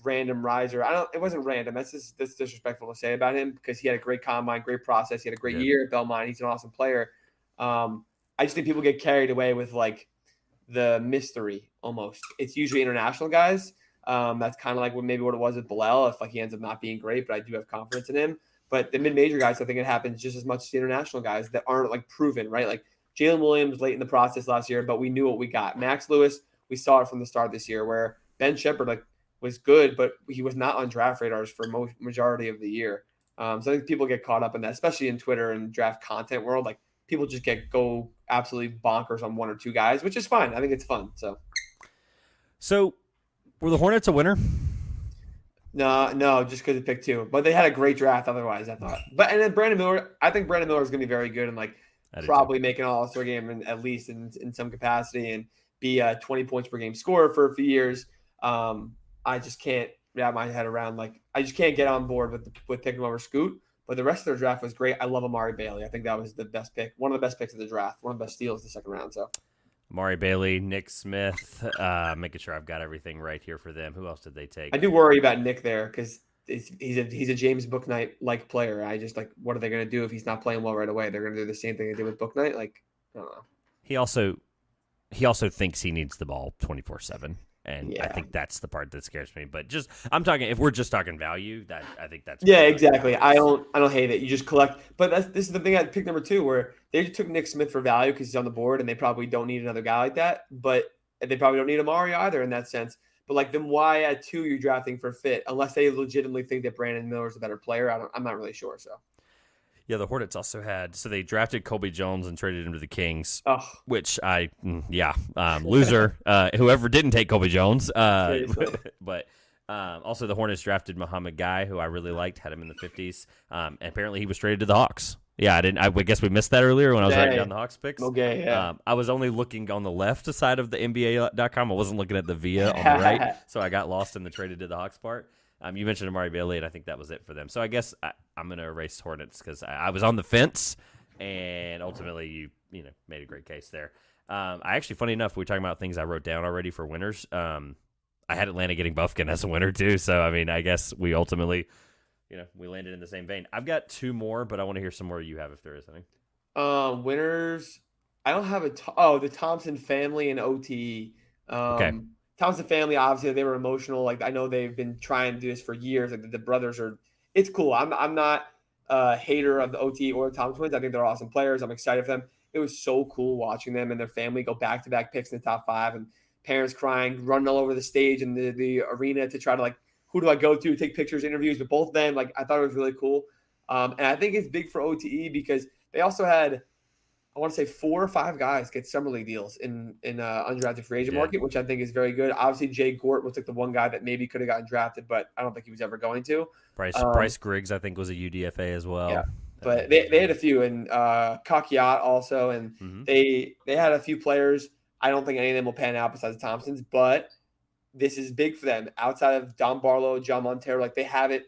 S2: random riser. It wasn't random. That's disrespectful to say about him because he had a great combine, great process. He had a great year at Belmont. He's an awesome player. I just think people get carried away with like the mystery almost. It's usually international guys. That's kind of like maybe what it was with Bilal, if like he ends up not being great, but I do have confidence in him. But the mid-major guys, I think it happens just as much as the international guys that aren't like proven, right? Like Jalen Williams late in the process last year, but we knew what we got. Max Lewis, we saw it from the start this year, where Ben Shepherd like was good, but he was not on draft radars for majority of the year. So I think people get caught up in that, especially in Twitter and draft content world. Like people just go absolutely bonkers on one or two guys, which is fine. I think it's fun.
S1: So were the Hornets a winner?
S2: No, just because they picked 2. But they had a great draft otherwise, I thought. And then Brandon Miller, I think Brandon Miller is going to be very good and like probably make an All-Star game at least in some capacity and be a 20 points per game scorer for a few years. I just can't wrap my head around I just can't get on board with picking over Scoot. But the rest of their draft was great. I love Amari Bailey. I think that was the best pick, one of the best picks of the draft, one of the best steals the second round. So.
S1: Amari Bailey, Nick Smith, making sure I've got everything right here for them. Who else did they take?
S2: I do worry about Nick there because he's a James Bouknight-like player. I just what are they going to do if he's not playing well right away? They're going to do the same thing they did with Bouknight. I don't know.
S1: He also thinks he needs the ball 24/7. And yeah. I think that's the part that scares me. But if we're just talking value, that I think that's
S2: exactly. I don't hate it. You just collect. But this is the thing at pick number 2 where they just took Nick Smith for value because he's on the board and they probably don't need another guy like that. But they probably don't need Amari either in that sense. But then why at 2 you're drafting for fit unless they legitimately think that Brandon Miller is a better player? I'm not really sure. So.
S1: Yeah, the Hornets also they drafted Colby Jones and traded him to the Kings, which loser, whoever didn't take Colby Jones. But also the Hornets drafted Muhammad Guy, who I really liked, had him in the 50s. And apparently he was traded to the Hawks. Yeah, I guess we missed that earlier when I was writing down the Hawks picks.
S2: Okay, yeah.
S1: I was only looking on the left side of the NBA.com. I wasn't looking at the VIA on the right, so I got lost in the traded to the Hawks part. You mentioned Amari Bailey, and I think that was it for them. So I guess I'm going to erase Hornets because I was on the fence, and ultimately you made a great case there. I actually, funny enough, we were talking about things I wrote down already for winners. I had Atlanta getting Bufkin as a winner too. So I mean, I guess we ultimately, we landed in the same vein. I've got 2 more, but I want to hear some more you have if there is any.
S2: Winners. I don't have the Thompson family and OTE.
S1: Okay.
S2: Thompson family, obviously, they were emotional. Like I know they've been trying to do this for years. Like the brothers are. It's cool. I'm not a hater of the OT or the Thompson twins. I think they're awesome players. I'm excited for them. It was so cool watching them and their family go back-to-back picks in the top 5 and parents crying, running all over the stage and the arena to try to who do I go to take pictures, interviews with both of them. I thought it was really cool. And I think it's big for OTE because they also had, I want to say 4 or 5 guys get summer league deals in undrafted free agent market, which I think is very good. Obviously, Jay Gort was the one guy that maybe could have gotten drafted, but I don't think he was ever going to.
S1: Bryce Griggs, I think, was a UDFA as well.
S2: Yeah, but they had a few, and Kakiat also, and they had a few players. I don't think any of them will pan out besides the Thompsons, but this is big for them. Outside of Don Barlow, John Montero, they have it.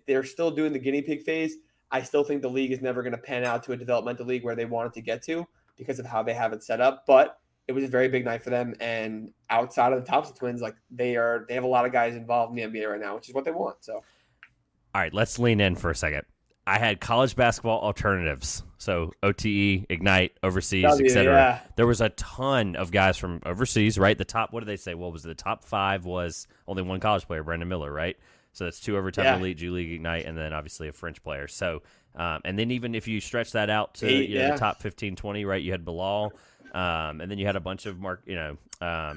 S2: They're still doing the guinea pig phase. I still think the league is never going to pan out to a developmental league where they want it to get to because of how they have it set up. But it was a very big night for them. And outside of the Thompson twins, like they have a lot of guys involved in the NBA right now, which is what they want. So,
S1: All right, let's lean in for a second. I had college basketball alternatives, so OTE, Ignite, overseas, etc.
S2: Yeah.
S1: There was a ton of guys from overseas, right? The top, what did they say? What was it? The top 5 was only one college player, Brandon Miller, right? So that's 2 overtime elite, G League, Ignite, and then obviously a French player. So, and then even if you stretch that out to the top 15, 20, right? You had Bilal, and then you had a bunch of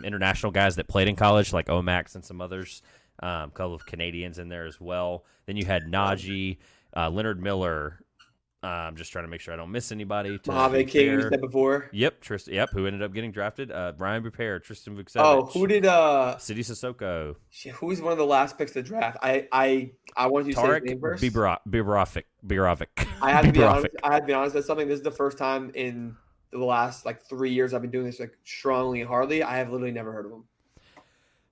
S1: international guys that played in college, like Omax and some others. A couple of Canadians in there as well. Then you had Najee. Leonard Miller, I'm just trying to make sure I don't miss anybody.
S2: Mojave King, you said before.
S1: Yep, who ended up getting drafted. Brian Bupere, Tristan Vukcevic.
S2: Oh, who did
S1: City Sissoko.
S2: Who was one of the last picks to draft? I want you to say his name first.
S1: Biborovic.
S2: I have to be honest with something. This is the first time in the last 3 years I've been doing this strongly and hardly. I have literally never heard of him.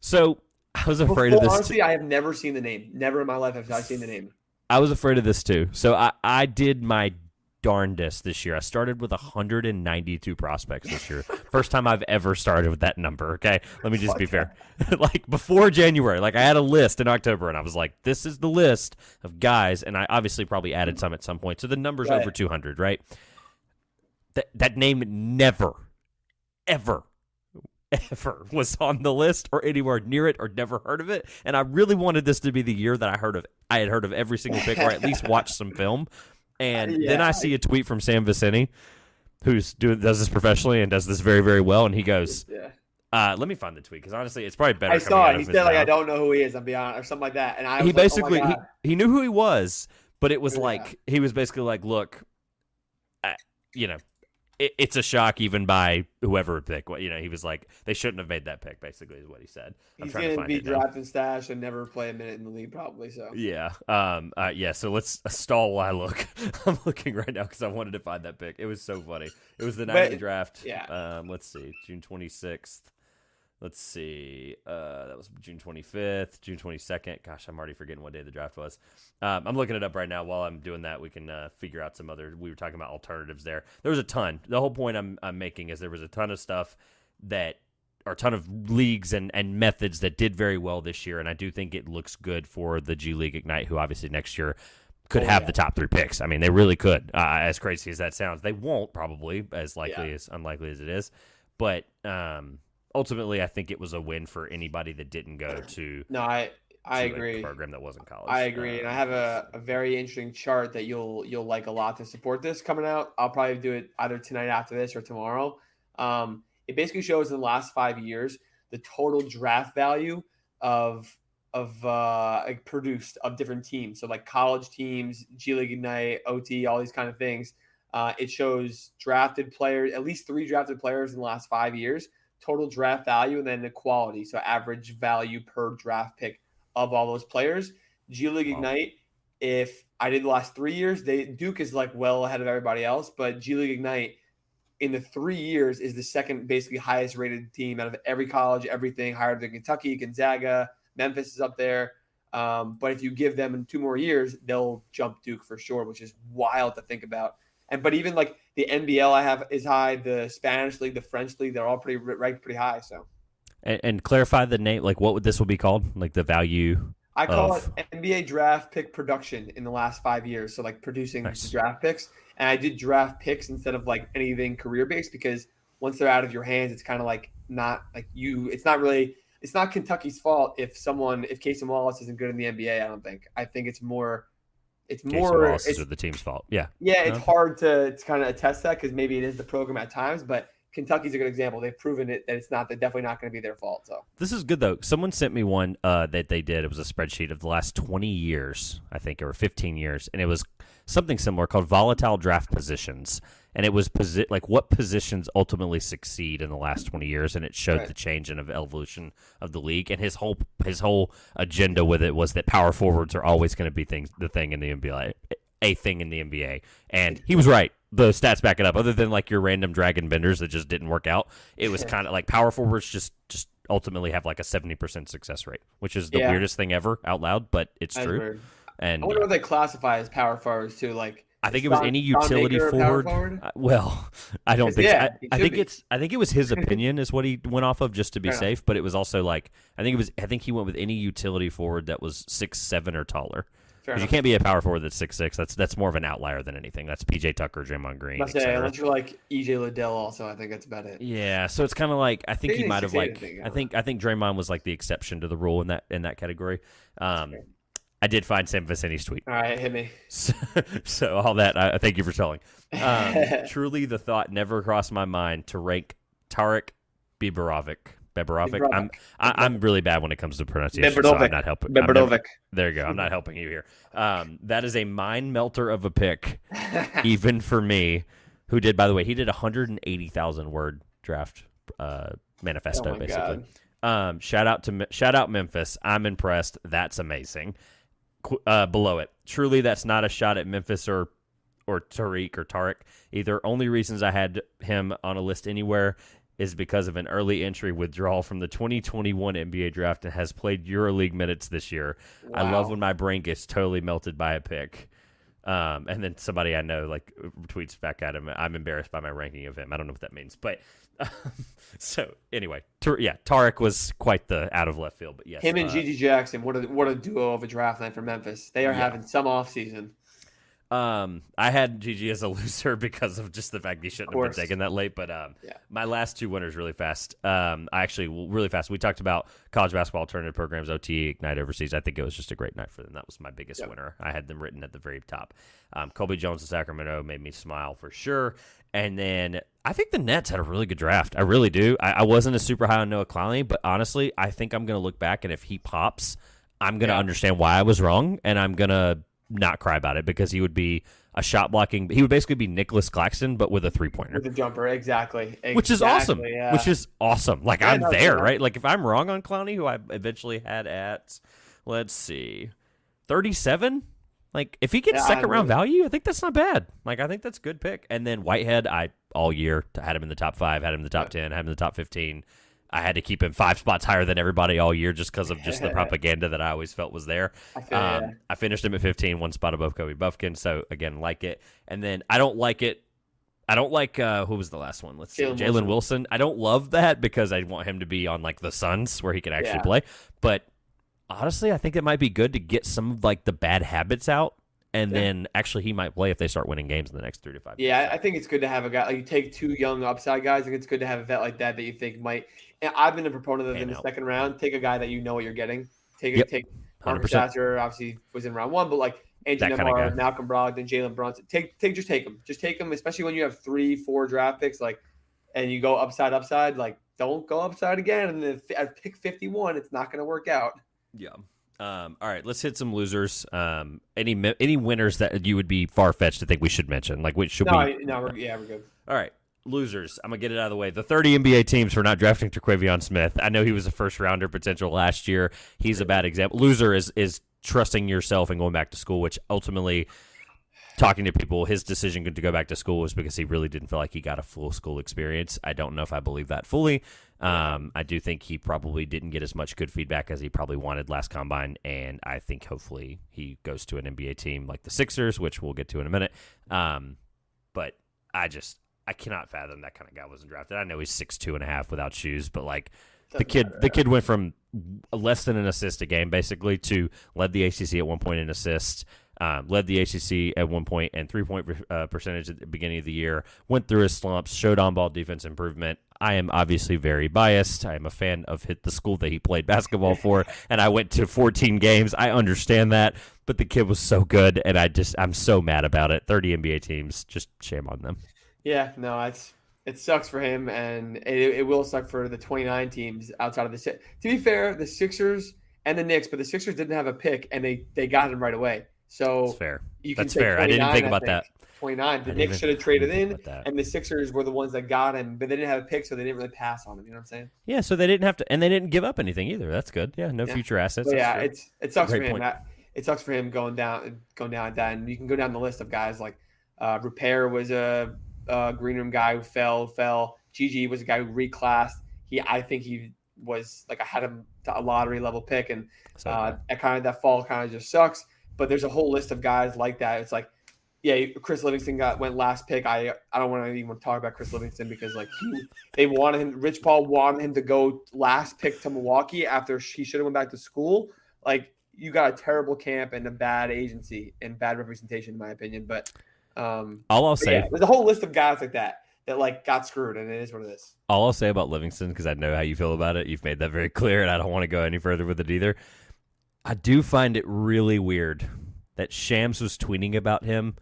S1: So I was afraid of this.
S2: Honestly, I have never seen the name. Never in my life have I seen the name.
S1: I was afraid of this too. So I did my darndest this year. I started with 192 prospects this year. First time I've ever started with that number, okay? Let me just be fair. Before January, I had a list in October, and I was like, this is the list of guys, and I obviously probably added some at some point. So the number's over 200, right? That name never, ever was on the list or anywhere near it or never heard of it. And I really wanted this to be the year that I had heard of every single pick or at least watched some film. And then I see a tweet from Sam Vicini, does this professionally and does this very, very well. And he goes, let me find the tweet because honestly, it's probably better.
S2: I saw it. He said I don't know who he is. I'm being honest, or something like that. And I
S1: he basically
S2: oh my God.
S1: he knew who he was, but it was he was basically like, look, it's a shock even by whoever would pick. He was like, they shouldn't have made that pick, basically, is what he said.
S2: He's going to be drafted stash and never play a minute in the league, probably. So
S1: yeah. So let's stall while I look. I'm looking right now because I wanted to find that pick. It was so funny. It was the night of the draft.
S2: Yeah.
S1: Let's see. June 26th. Let's see. That was June 25th, June 22nd. Gosh, I'm already forgetting what day the draft was. I'm looking it up right now. While I'm doing that, we can figure out some other. We were talking about alternatives there. There was a ton. The whole point I'm making is there was a ton of stuff a ton of leagues and methods that did very well this year, and I do think it looks good for the G League Ignite, who obviously next year could have the top 3 picks. I mean, they really could. As crazy as that sounds, they won't probably, as unlikely as it is, but. Ultimately, I think it was a win for anybody that didn't go to.
S2: No, I agree.
S1: A program that wasn't college.
S2: I agree, and I have a very interesting chart that you'll like a lot to support this coming out. I'll probably do it either tonight after this or tomorrow. It basically shows in the last 5 years the total draft value of produced of different teams. So college teams, G League Ignite, OT, all these kind of things. It shows drafted players, at least 3 drafted players in the last 5 years. Total draft value, and then the quality, so average value per draft pick of all those players. G League Ignite, if I did the last 3 years, Duke is well ahead of everybody else, but G League Ignite in the 3 years is the second basically highest rated team out of every college, everything, higher than Kentucky, Gonzaga, Memphis is up there. But if you give them in 2 more years, they'll jump Duke for sure, which is wild to think about. But even the NBL I have is high, the Spanish league, the French league, they're all ranked pretty high. So,
S1: and clarify the name, what would this be called? The value.
S2: I call it NBA draft pick production in the last 5 years. So producing draft picks, and I did draft picks instead of anything career based because once they're out of your hands, it's kind of not It's not Kentucky's fault if Casey Wallace isn't good in the NBA. I don't think. I think it's more. It's
S1: the team's fault. Yeah.
S2: Yeah, it's hard to kind of attest that because maybe it is the program at times, but Kentucky's a good example. They've proven it that it's not. They're definitely not going to be their fault. So
S1: this is good though. Someone sent me one that they did. It was a spreadsheet of the last 20 years, I think, or 15 years, and it was something similar called volatile draft positions, and it was what positions ultimately succeed in the last 20 years, and it showed the change and evolution of the league. And his whole agenda with it was that power forwards are always going to be the thing in the NBA, a thing in the NBA, and he was right. The stats back it up. Other than your random dragon benders that just didn't work out, it was kind of power forwards just ultimately have a 70% success rate, which is the weirdest thing ever out loud, but it's true.
S2: Weird.
S1: And
S2: I wonder what they classify as power forwards too.
S1: I think
S2: Is
S1: it was any
S2: Don
S1: utility
S2: Baker a power
S1: forward.
S2: forward?
S1: Well, I don't
S2: 'Cause,
S1: think so.
S2: yeah, he
S1: I
S2: should
S1: think
S2: be.
S1: I think it was his opinion is what he went off of just to be
S2: Fair enough.
S1: safe. But it was also like I think he went with any utility forward that was 6'7" or taller.
S2: Fair
S1: Because you
S2: enough.
S1: can't be a power forward that's 6'6". That's more of an outlier than anything. That's PJ Tucker, Draymond Green,
S2: Must say,
S1: etc.
S2: unless you're like EJ Liddell, also, I think that's about it.
S1: Yeah, so it's kind of like I think he
S2: Maybe
S1: might have
S2: 6'8",
S1: like I think Draymond was like the exception to the rule in that category. I did find Sam Vicini's tweet.
S2: All right, hit me.
S1: So all that I thank you for telling. Truly, the thought never crossed my mind to rank Tarek Biborovic. I'm really bad when it comes to pronunciation, so I'm not helping. There you go. I'm not helping you here. That is a mind melter of a pick, even for me, who did, by the way, he did 180,000 word draft manifesto, basically. Shout out Memphis. I'm impressed. That's amazing. Below it, truly, that's not a shot at Memphis or Tariq or Tarek either. Only reasons I had him on a list anywhere is because of an early entry withdrawal from the 2021 NBA draft and has played EuroLeague minutes this year. Wow. I love when my brain gets totally melted by a pick. And then somebody I know like tweets back at him, I'm embarrassed by my ranking of him. I don't know what that means. But so anyway, Tarek was quite the out of left field. But yes,
S2: him and Gigi Jackson, what a duo of a draft night for Memphis. They are having some off season.
S1: I had Gigi as a loser because of just the fact he shouldn't have been taken that late. But my last two winners really fast. Really fast. We talked about college basketball alternative programs, OT, Ignite Overseas. I think it was just a great night for them. That was my biggest winner. I had them written at the very top. Colby Jones of Sacramento made me smile for sure. And then I think the Nets had a really good draft. I really do. I wasn't a super high on Noah Clowney, but honestly, I think I'm going to look back, and if he pops, I'm going to understand why I was wrong, and I'm going to not cry about it because he would be a shot blocking. He would basically be Nicholas Claxton, but with a 3-pointer.
S2: With a jumper, exactly.
S1: Which is awesome.
S2: Yeah.
S1: Which is awesome. Like, I'm there, right? Like, if I'm wrong on Clowney, who I eventually had at, let's see, 37? Like, if he gets second-round value, I think that's not bad. Like, I think that's a good pick. And then Whitehead, all year had him in the top 5, had him in the top 10, had him in the top 15. I had to keep him 5 spots higher than everybody all year just because of just the propaganda that I always felt was there. I finished him at 15, 1 spot above Kobe Buffkin. So, again, like it. And then I don't like it. I don't like, who was the last one? Let's see. Jalen Wilson. I don't love that because I want him to be on, like, the Suns where he can actually play. But, honestly, I think it might be good to get some of, like, the bad habits out. And then actually he might play if they start winning games in the next 3 to 5 years.
S2: Yeah, I think it's good to have a guy. Like, you take 2 young upside guys, and it's good to have a vet like that you think might. And I've been a proponent of in the second round. Take a guy that you know what you're getting. Take Marcus Sasser, obviously was in round 1, but like Andrew Nemar, Malcolm Brogdon, Jalen Brunson. Just take them. Just take them, especially when you have 3-4 draft picks, like, and you go upside. Like, don't go upside again. And then at pick 51, it's not going to work out.
S1: Yeah. All right, let's hit some losers. Any winners that you would be far-fetched to think we should mention? Like, we're
S2: good.
S1: All right, losers. I'm gonna get it out of the way. The 30 NBA teams for not drafting Terquavion Smith. I know he was a first-rounder potential last year. He's a bad example. Loser is trusting yourself and going back to school, which ultimately, talking to people, his decision to go back to school was because he really didn't feel like he got a full school experience. I don't know if I believe that fully. I do think he probably didn't get as much good feedback as he probably wanted last combine, and I think hopefully he goes to an NBA team like the Sixers, which we'll get to in a minute. But I cannot fathom that kind of guy wasn't drafted. I know he's 6'2.5" without shoes, but like the kid went from less than an assist a game basically to led the ACC at one point in assists. Led the ACC at one point and 3-point percentage at the beginning of the year, went through his slumps, showed on-ball defense improvement. I am obviously very biased. I am a fan of the school that he played basketball for, and I went to 14 games. I understand that, but the kid was so good, and I'm so mad about it. 30 NBA teams, just shame on them.
S2: Yeah, no, it sucks for him, and it will suck for the 29 teams outside of the – to be fair, the Sixers and the Knicks, but the Sixers didn't have a pick, and they got him right away. So
S1: that's fair.
S2: That's fair.
S1: I didn't think about that.
S2: 29. The Knicks should have traded in, and the Sixers were the ones that got him, but they didn't have a pick, so they didn't really pass on him. You know what I'm saying?
S1: Yeah, so they didn't have to, and they didn't give up anything either. That's good. Yeah, no future assets.
S2: But yeah, it sucks for him. It sucks for him going down like that. And you can go down the list of guys like Repair was a green room guy who fell. Gigi was a guy who reclassed. I think he was like I had him to a lottery level pick, and that fall kind of just sucks. But there's a whole list of guys like that. It's like Yeah, Chris Livingston went last pick. I don't want to even talk about Chris Livingston because like they wanted him. Rich Paul wanted him to go last pick to Milwaukee after he should have went back to school. Like you got a terrible camp and a bad agency and bad representation in my opinion. But
S1: all I'll say,
S2: yeah, there's a whole list of guys like that like got screwed, and it is what it is.
S1: All I'll say about Livingston, because I know how you feel about it. You've made that very clear, and I don't want to go any further with it either. I do find it really weird that Shams was tweeting about him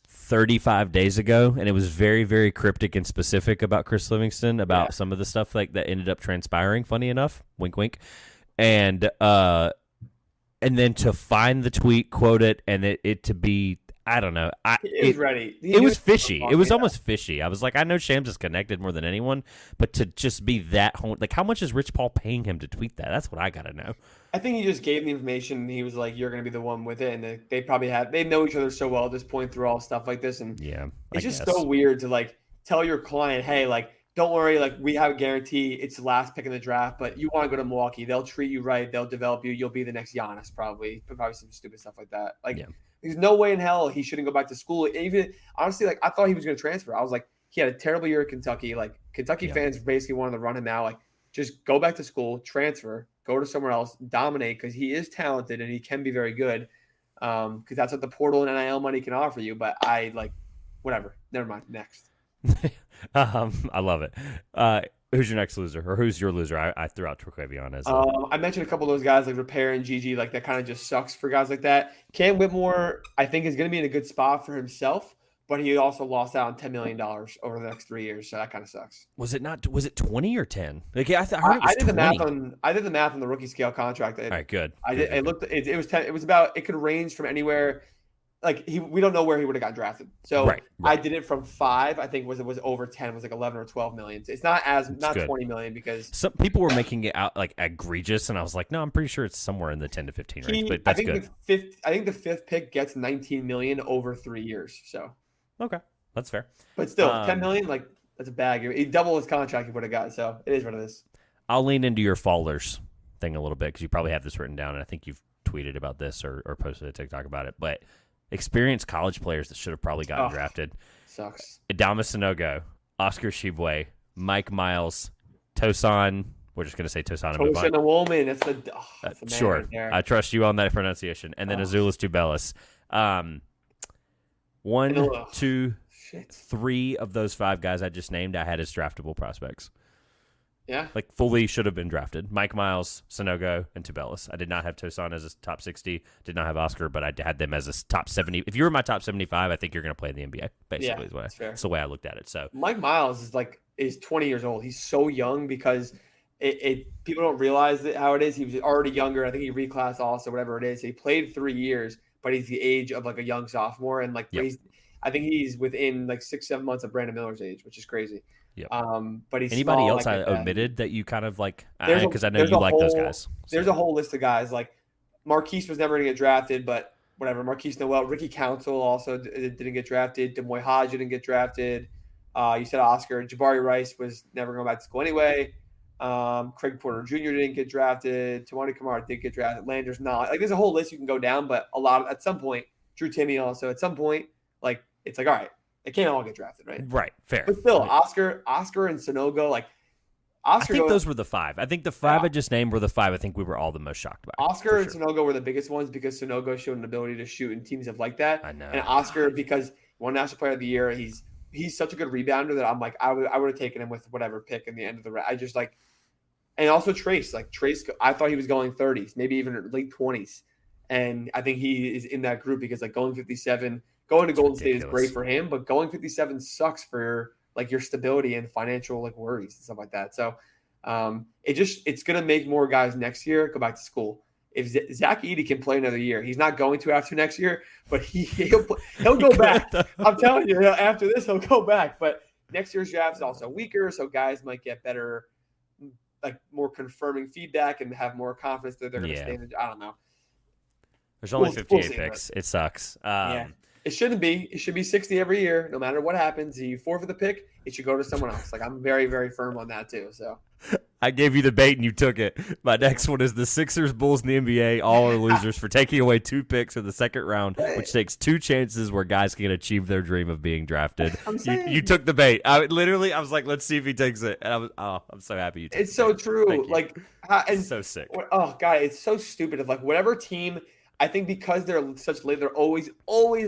S1: 35 days ago, and it was very, very cryptic and specific about Chris Livingston, about some of the stuff like that ended up transpiring, funny enough, wink, wink. And then to find the tweet, quote it, and it to be, I don't know.
S2: It was ready.
S1: It was fishy. It was almost fishy. I was like, I know Shams is connected more than anyone, but to just be that like, how much is Rich Paul paying him to tweet that? That's what I got to know.
S2: I think he just gave the information, and he was like, "You're going to be the one with it." And they know each other so well at this point through all stuff like this, and it's just so weird to like tell your client, "Hey, like, don't worry, like we have a guarantee. It's the last pick in the draft, but you want to go to Milwaukee? They'll treat you right. They'll develop you. You'll be the next Giannis, probably some stupid stuff like that. Like, there's no way in hell he shouldn't go back to school. Even honestly, like I thought he was going to transfer. I was like, he had a terrible year at Kentucky. Like Kentucky fans basically wanted to run him out. Like, just go back to school, transfer, go to somewhere else, dominate because he is talented and he can be very good. Because that's what the portal and NIL money can offer you. But I like, whatever. Never mind. Next.
S1: I love it. Who's your next loser, or who's your loser? I threw out Turquavion as.
S2: I mentioned a couple of those guys like Repair and Gigi. Like that kind of just sucks for guys like that. Cam Whitmore, I think, is going to be in a good spot for himself. But he also lost out on $10 million over the next 3 years, so that kind of sucks.
S1: Was it 20 or 10? Like I heard it was
S2: I did
S1: 20.
S2: I did the math on the rookie scale contract.
S1: All right, good.
S2: It looked. It was 10. It was about. It could range from anywhere. Like we don't know where he would have got drafted. So right. I did it from 5. I think it was over 10. It was like 11 or 12 million. It's not good. 20 million because
S1: some people were making it out like egregious, and I was like, no, I'm pretty sure it's somewhere in the 10 to 15 range. But that's good.
S2: I think the 5th pick gets 19 million over 3 years. So
S1: okay. That's fair.
S2: But still, 10 million, like, that's a bag. He doubled his contract he would have got, so it is what it is.
S1: I'll lean into your fallers thing a little bit because you probably have this written down, and I think you've tweeted about this or posted a TikTok about it. But experienced college players that should have probably gotten drafted.
S2: Sucks.
S1: Adama Sanogo, Oscar Tshiebwe, Mike Miles, Tosan. We're just going to say Tosan and move on.
S2: Tosan Woolman. That's the man
S1: sure.
S2: Right there.
S1: I trust you on that pronunciation. And then Azuolas Tubelis. 1, 2, 3 of those 5 guys I just named, I had as draftable prospects.
S2: Yeah.
S1: Like, fully should have been drafted. Mike Miles, Sanogo, and Tubelis. I did not have Tosan as a top 60. Did not have Oscar, but I had them as a top 70. If you were my top 75, I think you're going to play in the NBA, basically.
S2: Yeah,
S1: that's the way I looked at it. So
S2: Mike Miles is 20 years old. He's so young because people don't realize how it is. He was already younger. I think he reclassed also, whatever it is. He played 3 years, but he's the age of like a young sophomore. And I think he's within like 6-7 months of Brandon Miller's age, which is crazy.
S1: Yep.
S2: But he's
S1: anybody else
S2: like
S1: I omitted that you kind of like because I know you like those guys.
S2: There's a whole list of guys like Marquise was never going to get drafted, but whatever. Marquise Noel, Ricky Council also didn't get drafted. Demoy Hodge didn't get drafted. You said Oscar. Jabari Rice was never going back to school anyway. Craig Porter Jr. didn't get drafted. Tawani Kamara did get drafted. Landers not. Like there's a whole list you can go down, but at some point, Drew Timme also at some point, like it's like all right. They can't all get drafted, right?
S1: Right, fair.
S2: But still, Oscar and Sanogo, like Oscar.
S1: I think those were the 5. I think the 5 I just named were the 5 I think we were all the most shocked about.
S2: Oscar and Sanogo were the biggest ones because Sanogo showed an ability to shoot, and teams have liked that.
S1: I know.
S2: And Oscar, because one National Player of the Year, he's such a good rebounder that I'm like, I would have taken him with whatever pick in the end of the round. I just like, and also Trace, I thought he was going 30s, maybe even late 20s, and I think he is in that group because like going 57. Going to Golden State is great for him, but going 57 sucks for like your stability and financial like worries and stuff like that. So it's going to make more guys next year go back to school. If Zach Edey can play another year, he's not going to after next year, but he'll go back. I'm telling you, after this he'll go back. But next year's draft is also weaker, so guys might get better, like more confirming feedback and have more confidence that they're going to stay in. I don't know.
S1: There's only 58 picks. It sucks.
S2: Yeah. It shouldn't be. It should be 60 every year, no matter what happens. If you forfeit the pick, it should go to someone else. Like I'm very, very firm on that too. So
S1: I gave you the bait and you took it. My next one is the Sixers, Bulls, and the NBA all are losers for taking away 2 picks in the second round, which takes 2 chances where guys can achieve their dream of being drafted. You took the bait. I was like, let's see if he takes it. And I'm so happy you took it.
S2: It's so true. Like, and
S1: so sick.
S2: Oh God, it's so stupid. Of like whatever team, I think because they're such late, they're always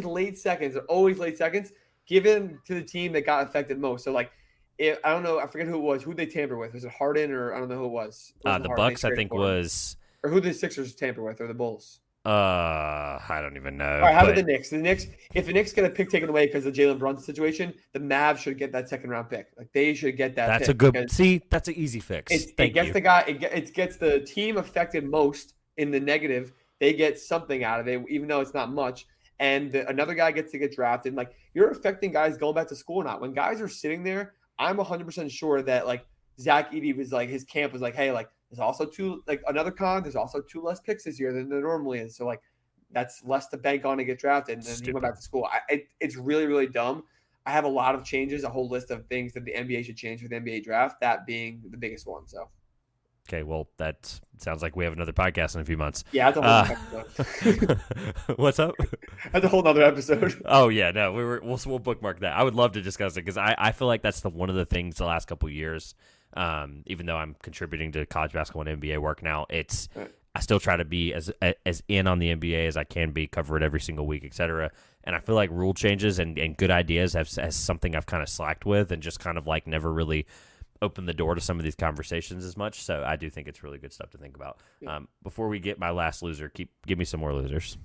S2: late seconds. They're always late seconds. Given to the team that got affected most. So like. I don't know. I forget who it was. Who they tampered with? Was it Harden or I don't know who it was.
S1: The Bucks, I think, was.
S2: Or who the Sixers tampered with, or the Bulls.
S1: I don't even know.
S2: All right, how about the Knicks? The Knicks, if the Knicks get a pick taken away because of the Jalen Brunson situation, the Mavs should get that second round pick. Like they should get that.
S1: That's a good. See, that's an easy fix.
S2: It gets the guy. It gets the team affected most in the negative. They get something out of it, even though it's not much. And another guy gets to get drafted. Like you're affecting guys going back to school or not. When guys are sitting there. I'm 100% sure that like Zach Edey was like his camp was like, hey, like there's also another con. There's also 2 less picks this year than there normally is. So like that's less to bank on to get drafted. And then he went back to school. It's really, really dumb. I have a lot of changes, a whole list of things that the NBA should change for the NBA draft. That being the biggest one. So. Okay,
S1: well, that sounds like we have another podcast in a few months.
S2: Yeah, that's a whole episode.
S1: What's up?
S2: That's a whole nother episode.
S1: Oh yeah, no, we'll bookmark that. I would love to discuss it because I feel like that's one of the things the last couple of years. Even though I'm contributing to college basketball and NBA work now, I still try to be as in on the NBA as I can be, cover it every single week, etc. And I feel like rule changes and good ideas has something I've kind of slacked with and just kind of like never really open the door to some of these conversations as much. So I do think it's really good stuff to think about. Before we get my last loser, give me some more losers.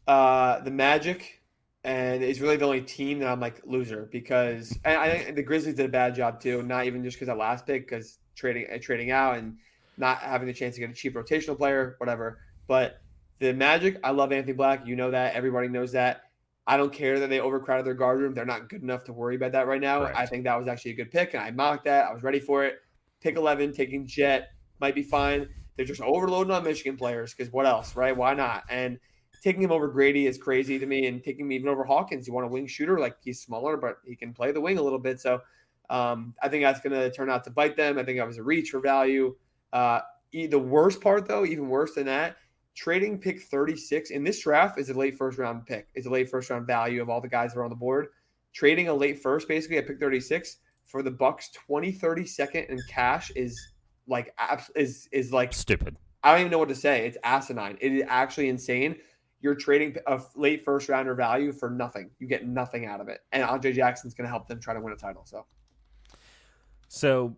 S2: The Magic, and it's really the only team that I'm like loser because I think the Grizzlies did a bad job too. Not even just because of last pick, because trading out and not having the chance to get a cheap rotational player, whatever. But the Magic, I love Anthony Black. You know that. Everybody knows that. I don't care that they overcrowded their guard room. They're not good enough to worry about that right now. Correct. I think that was actually a good pick, and I mocked that. I was ready for it. Pick 11, taking Jet might be fine. They're just overloading on Michigan players because what else, right? Why not? And taking him over Grady is crazy to me, and taking him even over Hawkins. You want a wing shooter? Like he's smaller, but he can play the wing a little bit. So I think that's going to turn out to bite them. I think that was a reach for value. The worst part, though, even worse than that, trading pick 36 in this draft is a late first round pick. It's a late first round value of all the guys that are on the board. Trading a late first, basically at pick 36 for the Bucks 32nd in cash is like
S1: stupid.
S2: I don't even know what to say. It's asinine. It is actually insane. You're trading a late first rounder value for nothing. You get nothing out of it. And Andre Jackson's going to help them try to win a title.
S1: So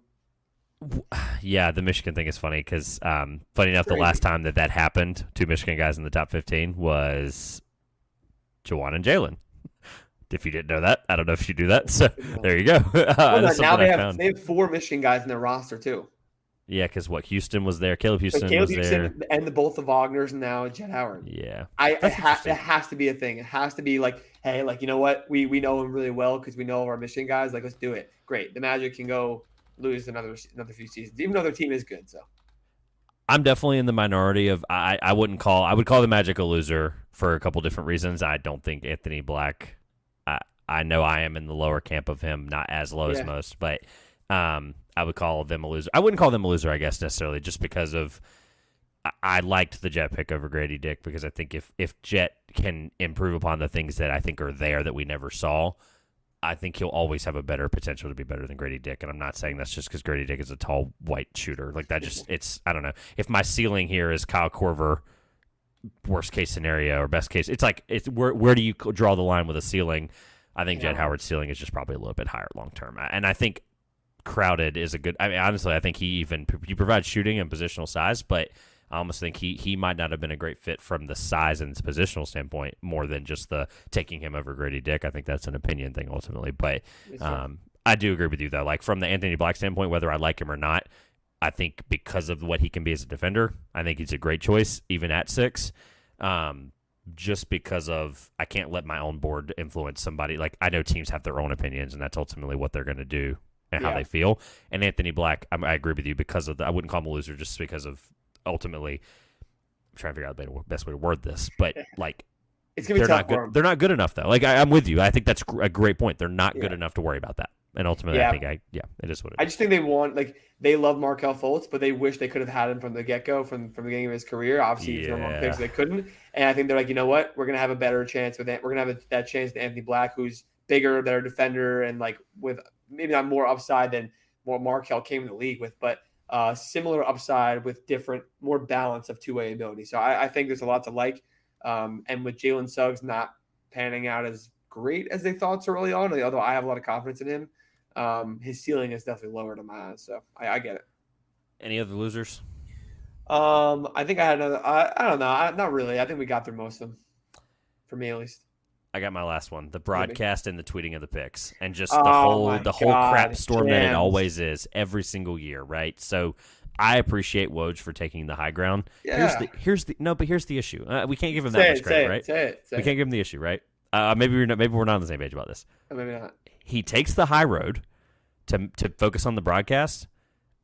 S1: yeah, the Michigan thing is funny because, funny enough, the last time that happened, 2 Michigan guys in the top 15 was Juwan and Jalen. If you didn't know that, I don't know if you do that. So there you go.
S2: Now they have 4 Michigan guys in their roster too.
S1: Yeah, because Houston was there, Caleb Houston was there,
S2: and both the Wagners, and now Jet Howard.
S1: Yeah,
S2: it has to be a thing. It has to be like, hey, like you know what, we know him really well because we know our Michigan guys. Like let's do it. Great, the Magic can go lose another few seasons, even though their team is good. So
S1: I'm definitely in the minority of I would call the Magic a loser for a couple different reasons. I don't think Anthony Black. I know I am in the lower camp of him, not as low as most, but I would call them a loser. I wouldn't call them a loser, I guess, necessarily, just because of I liked the Jet pick over Grady Dick because I think if Jet can improve upon the things that I think are there that we never saw, I think he'll always have a better potential to be better than Grady Dick. And I'm not saying that's just because Grady Dick is a tall white shooter. Like that it's I don't know. If my ceiling here is Kyle Korver, worst case scenario or best case, it's like where do you draw the line with a ceiling? I think Jet Howard's ceiling is just probably a little bit higher long term. And I think Crowded is a good. I mean, honestly, I think he provides shooting and positional size, but I almost think he might not have been a great fit from the size and positional standpoint more than just the taking him over Grady Dick. I think that's an opinion thing ultimately, but I do agree with you though. Like from the Anthony Black standpoint, whether I like him or not, I think because of what he can be as a defender, I think he's a great choice even at 6. Just because of I can't let my own board influence somebody. Like I know teams have their own opinions, and that's ultimately what they're going to do and how they feel. And Anthony Black, I agree with you because of I wouldn't call him a loser just because of ultimately. I'm trying to figure out the best way to word this, but like
S2: it's gonna be tough.
S1: They're not good enough though. Like I'm with you. I think that's a great point. They're not good enough to worry about that. And ultimately,
S2: Yeah.
S1: I think it is what it
S2: I
S1: is.
S2: just think they love Markel Fultz, but they wish they could have had him from the get-go, from the beginning of his career. Obviously, he was number one pick, so they couldn't. And I think they're like, you know what? We're gonna have a better chance with it. We're gonna have that chance with Anthony Black, who's bigger, better defender, and like with maybe not more upside than what Markel came in the league with, but similar upside with different, more balance of two-way ability. So I think there's a lot to like. And with Jalen Suggs not panning out as great as they thought so early on, although I have a lot of confidence in him. His ceiling is definitely lower than mine, so I get it.
S1: Any other losers?
S2: I think I had another. I don't know. Not really. I think we got through most of them, for me at least.
S1: I got my last one: the broadcast and the tweeting of the picks, and just
S2: Oh
S1: the whole crap storm that it
S2: Shams.
S1: always is every single year, right? So I appreciate Woj for taking the high ground.
S2: Yeah.
S1: Here's the issue. We can't give him
S2: Say
S1: that
S2: it,
S1: much credit, right?
S2: Say it.
S1: We can't give him the issue, right? Maybe we're not on the same page about this.
S2: Maybe not.
S1: He takes the high road to focus on the broadcast,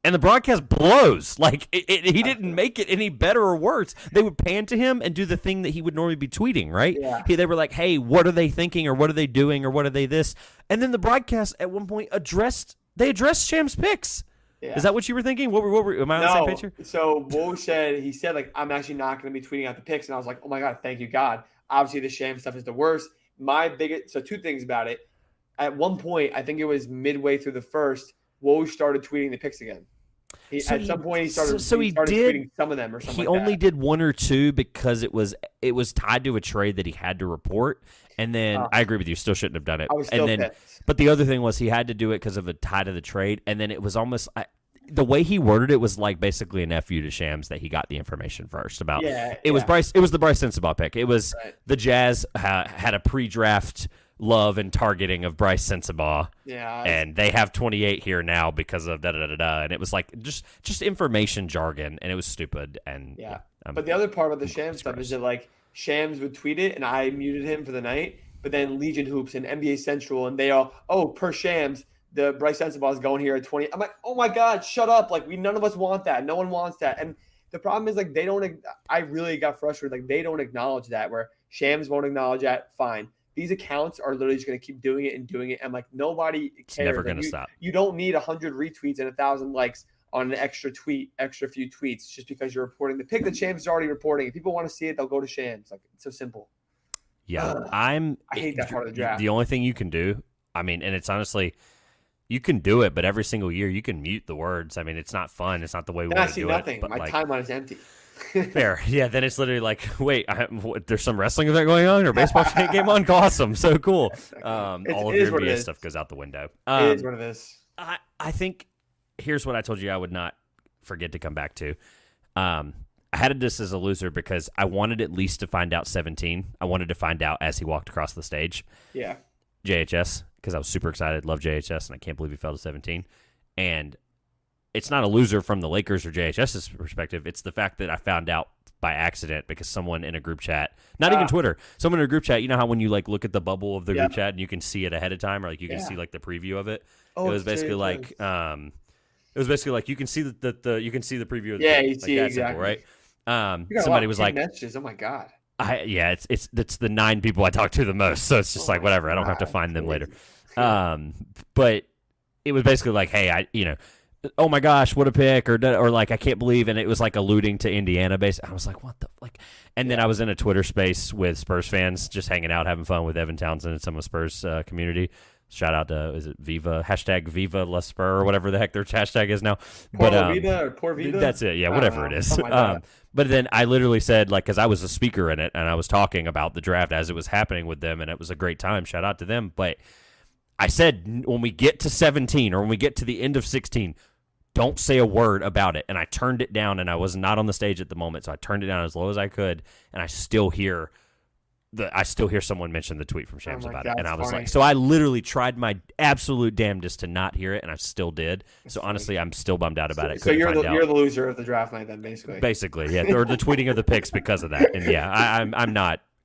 S1: and the broadcast blows. Like he didn't make it any better or worse. They would pan to him and do the thing that he would normally be tweeting, right?
S2: Yeah.
S1: They were like, "Hey, what are they thinking, or what are they doing, or what are they this?" And then the broadcast at one point addressed Shams' picks. Yeah. Is that what you were thinking? What were am I on the same page here?
S2: So Woj said like, I'm actually not going to be tweeting out the picks, and I was like, oh my god, thank you God. Obviously, the Shams stuff is the worst. So two things about it. At one point, I think it was midway through the first, Woj started tweeting the picks again. At some point, he started tweeting some of them or something.
S1: He only did one or two because it was tied to a trade that he had to report. And then I agree with you, still shouldn't have done it.
S2: I was still pissed.
S1: But the other thing was he had to do it because of a tie to the trade. And then it was almost the way he worded it was like basically an FU to Shams that he got the information first about. It was the Bryce Sensabaugh pick. It was the Jazz had a pre-draft love and targeting of Bryce Sensabaugh. Yeah. And they have 28 here now because of da-da-da-da-da. And it was like just information jargon, and it was stupid. And
S2: but the other part about the Shams stuff is that like Shams would tweet it, and I muted him for the night. But then Legion Hoops and NBA Central, and they all, per Shams, the Bryce Sensabaugh is going here at 20. I'm like, oh my God, shut up. Like, none of us want that. No one wants that. And the problem is, like, I really got frustrated. Like, they don't acknowledge that, where Shams won't acknowledge that. Fine. These accounts are literally just going to keep doing it and doing it. I'm like, nobody cares.
S1: It's never going to stop.
S2: You don't need 100 retweets and 1,000 likes on an extra few tweets just because you're reporting the pick that Shams is already reporting. If people want to see it, they'll go to Shams. Like, it's so simple.
S1: Yeah.
S2: I hate that part of the draft.
S1: The only thing you can do, I mean, and it's honestly, you can do it, but every single year you can mute the words. I mean, it's not fun. It's not the way we want to do
S2: nothing.
S1: it. But
S2: my timeline is empty.
S1: Fair. Yeah, then it's literally like, wait, there's some wrestling event going on or baseball game on? Awesome. So cool. All of your NBA stuff goes out the window.
S2: It is what it is.
S1: I think here's what I told you I would not forget to come back to. I had this as a loser because I wanted at least to find out 17. I wanted to find out as he walked across the stage.
S2: Yeah.
S1: JHS, because I was super excited, love JHS, and I can't believe he fell to 17. And it's not a loser from the Lakers or JHS's perspective. It's the fact that I found out by accident because someone in a group chat, not even Twitter, someone in a group chat, you know how when you like look at the bubble of the group chat and you can see it ahead of time, or like you can see like the preview of it. It was basically like you can see you can see the preview of the
S2: you see
S1: like
S2: exactly
S1: right. Somebody was like
S2: messages. Oh my God.
S1: It's the 9 people I talk to the most, so it's just like whatever. I don't have to find them later. But it was basically like, hey, oh my gosh, what a pick, or like I can't believe, and it was like alluding to Indiana base. I was like, what the like, and then I was in a Twitter space with Spurs fans, just hanging out, having fun with Evan Townsend and some of Spurs community. Shout out to Viva La Spur or whatever the heck their hashtag is now.
S2: Poor Vida.
S1: That's it. Yeah, whatever it is.
S2: Oh
S1: but then I literally said, like, because I was a speaker in it and I was talking about the draft as it was happening with them, and it was a great time. Shout out to them. But I said, when we get to 17 or when we get to the end of 16, don't say a word about it. And I turned it down, and I was not on the stage at the moment, so I turned it down as low as I could, and I still hear someone mention the tweet from Shams about it. And I was like, so I literally tried my absolute damnedest to not hear it, and I still did. So honestly, I'm still bummed out about it.
S2: So you're the loser of the draft night then, basically.
S1: Basically, yeah. Or the tweeting of the picks because of that. And yeah,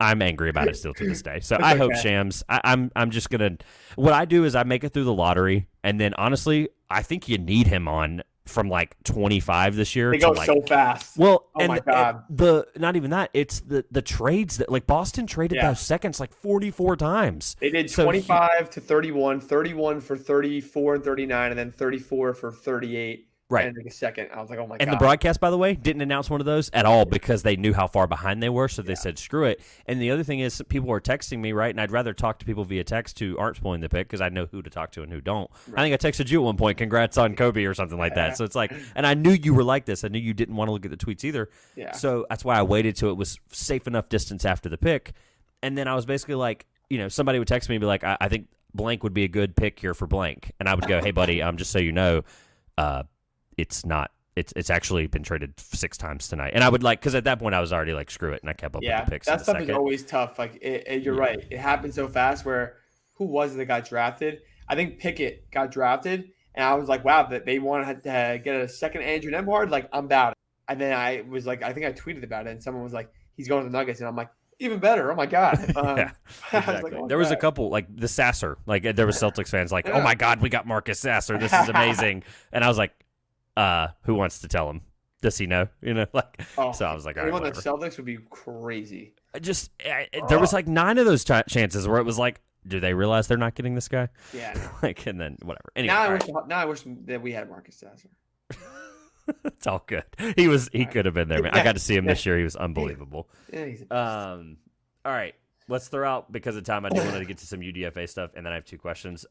S1: I'm angry about it still to this day. So I hope Shams. I'm just gonna. What I do is I make it through the lottery, and then honestly, I think you need him on from like 25 this year
S2: They
S1: to
S2: go
S1: like
S2: so fast.
S1: well,
S2: Oh my God.
S1: the not even that. It's the trades that like Boston traded those seconds like 44 times.
S2: They did 25 to 31, 31 for 34 and 39, and then 34 for 38.
S1: Right.
S2: And like a second. I was like, oh my God.
S1: And the broadcast, by the way, didn't announce one of those at all because they knew how far behind they were, so they said, screw it. And the other thing is people are texting me, right? And I'd rather talk to people via text who aren't spoiling the pick because I know who to talk to and who don't. Right. I think I texted you at one point, congrats on Kobe or something like that. So it's like, and I knew you were like this. I knew you didn't want to look at the tweets either. Yeah. So that's why I waited till it was safe enough distance after the pick. And then I was basically like, somebody would text me and be like, I think blank would be a good pick here for blank. And I would go, hey, buddy, just so you know, it's not. It's actually been traded 6 times tonight. And I would because at that point I was already like, screw it. And I kept up with the picks.
S2: That stuff is always tough. Like, you're right. It happened so fast where who was it that got drafted? I think Pickett got drafted. And I was like, wow, that they wanted to get a second Andrew Nemhard. Like, I'm about it. And then I was like, I think I tweeted about it. And someone was like, he's going to the Nuggets. And I'm like, even better. Oh, my God.
S1: Yeah, exactly. There was a couple, like the Sasser. Like, there was Celtics fans like, oh, my God, we got Marcus Sasser. This is amazing. And I was like, who wants to tell him? Does he know? So I was like, all right, whatever.
S2: The Celtics would be crazy.
S1: There was like 9 of those chances where it was like, do they realize they're not getting this guy?
S2: Yeah.
S1: And then whatever. Anyway,
S2: now I wish that we had Marcus Sasser.
S1: It's all good. He could have been there, man. I got to see him this year. He was unbelievable.
S2: Yeah, he's
S1: all right. Let's throw out, because of time, I do want to get to some UDFA stuff, and then I have 2 questions.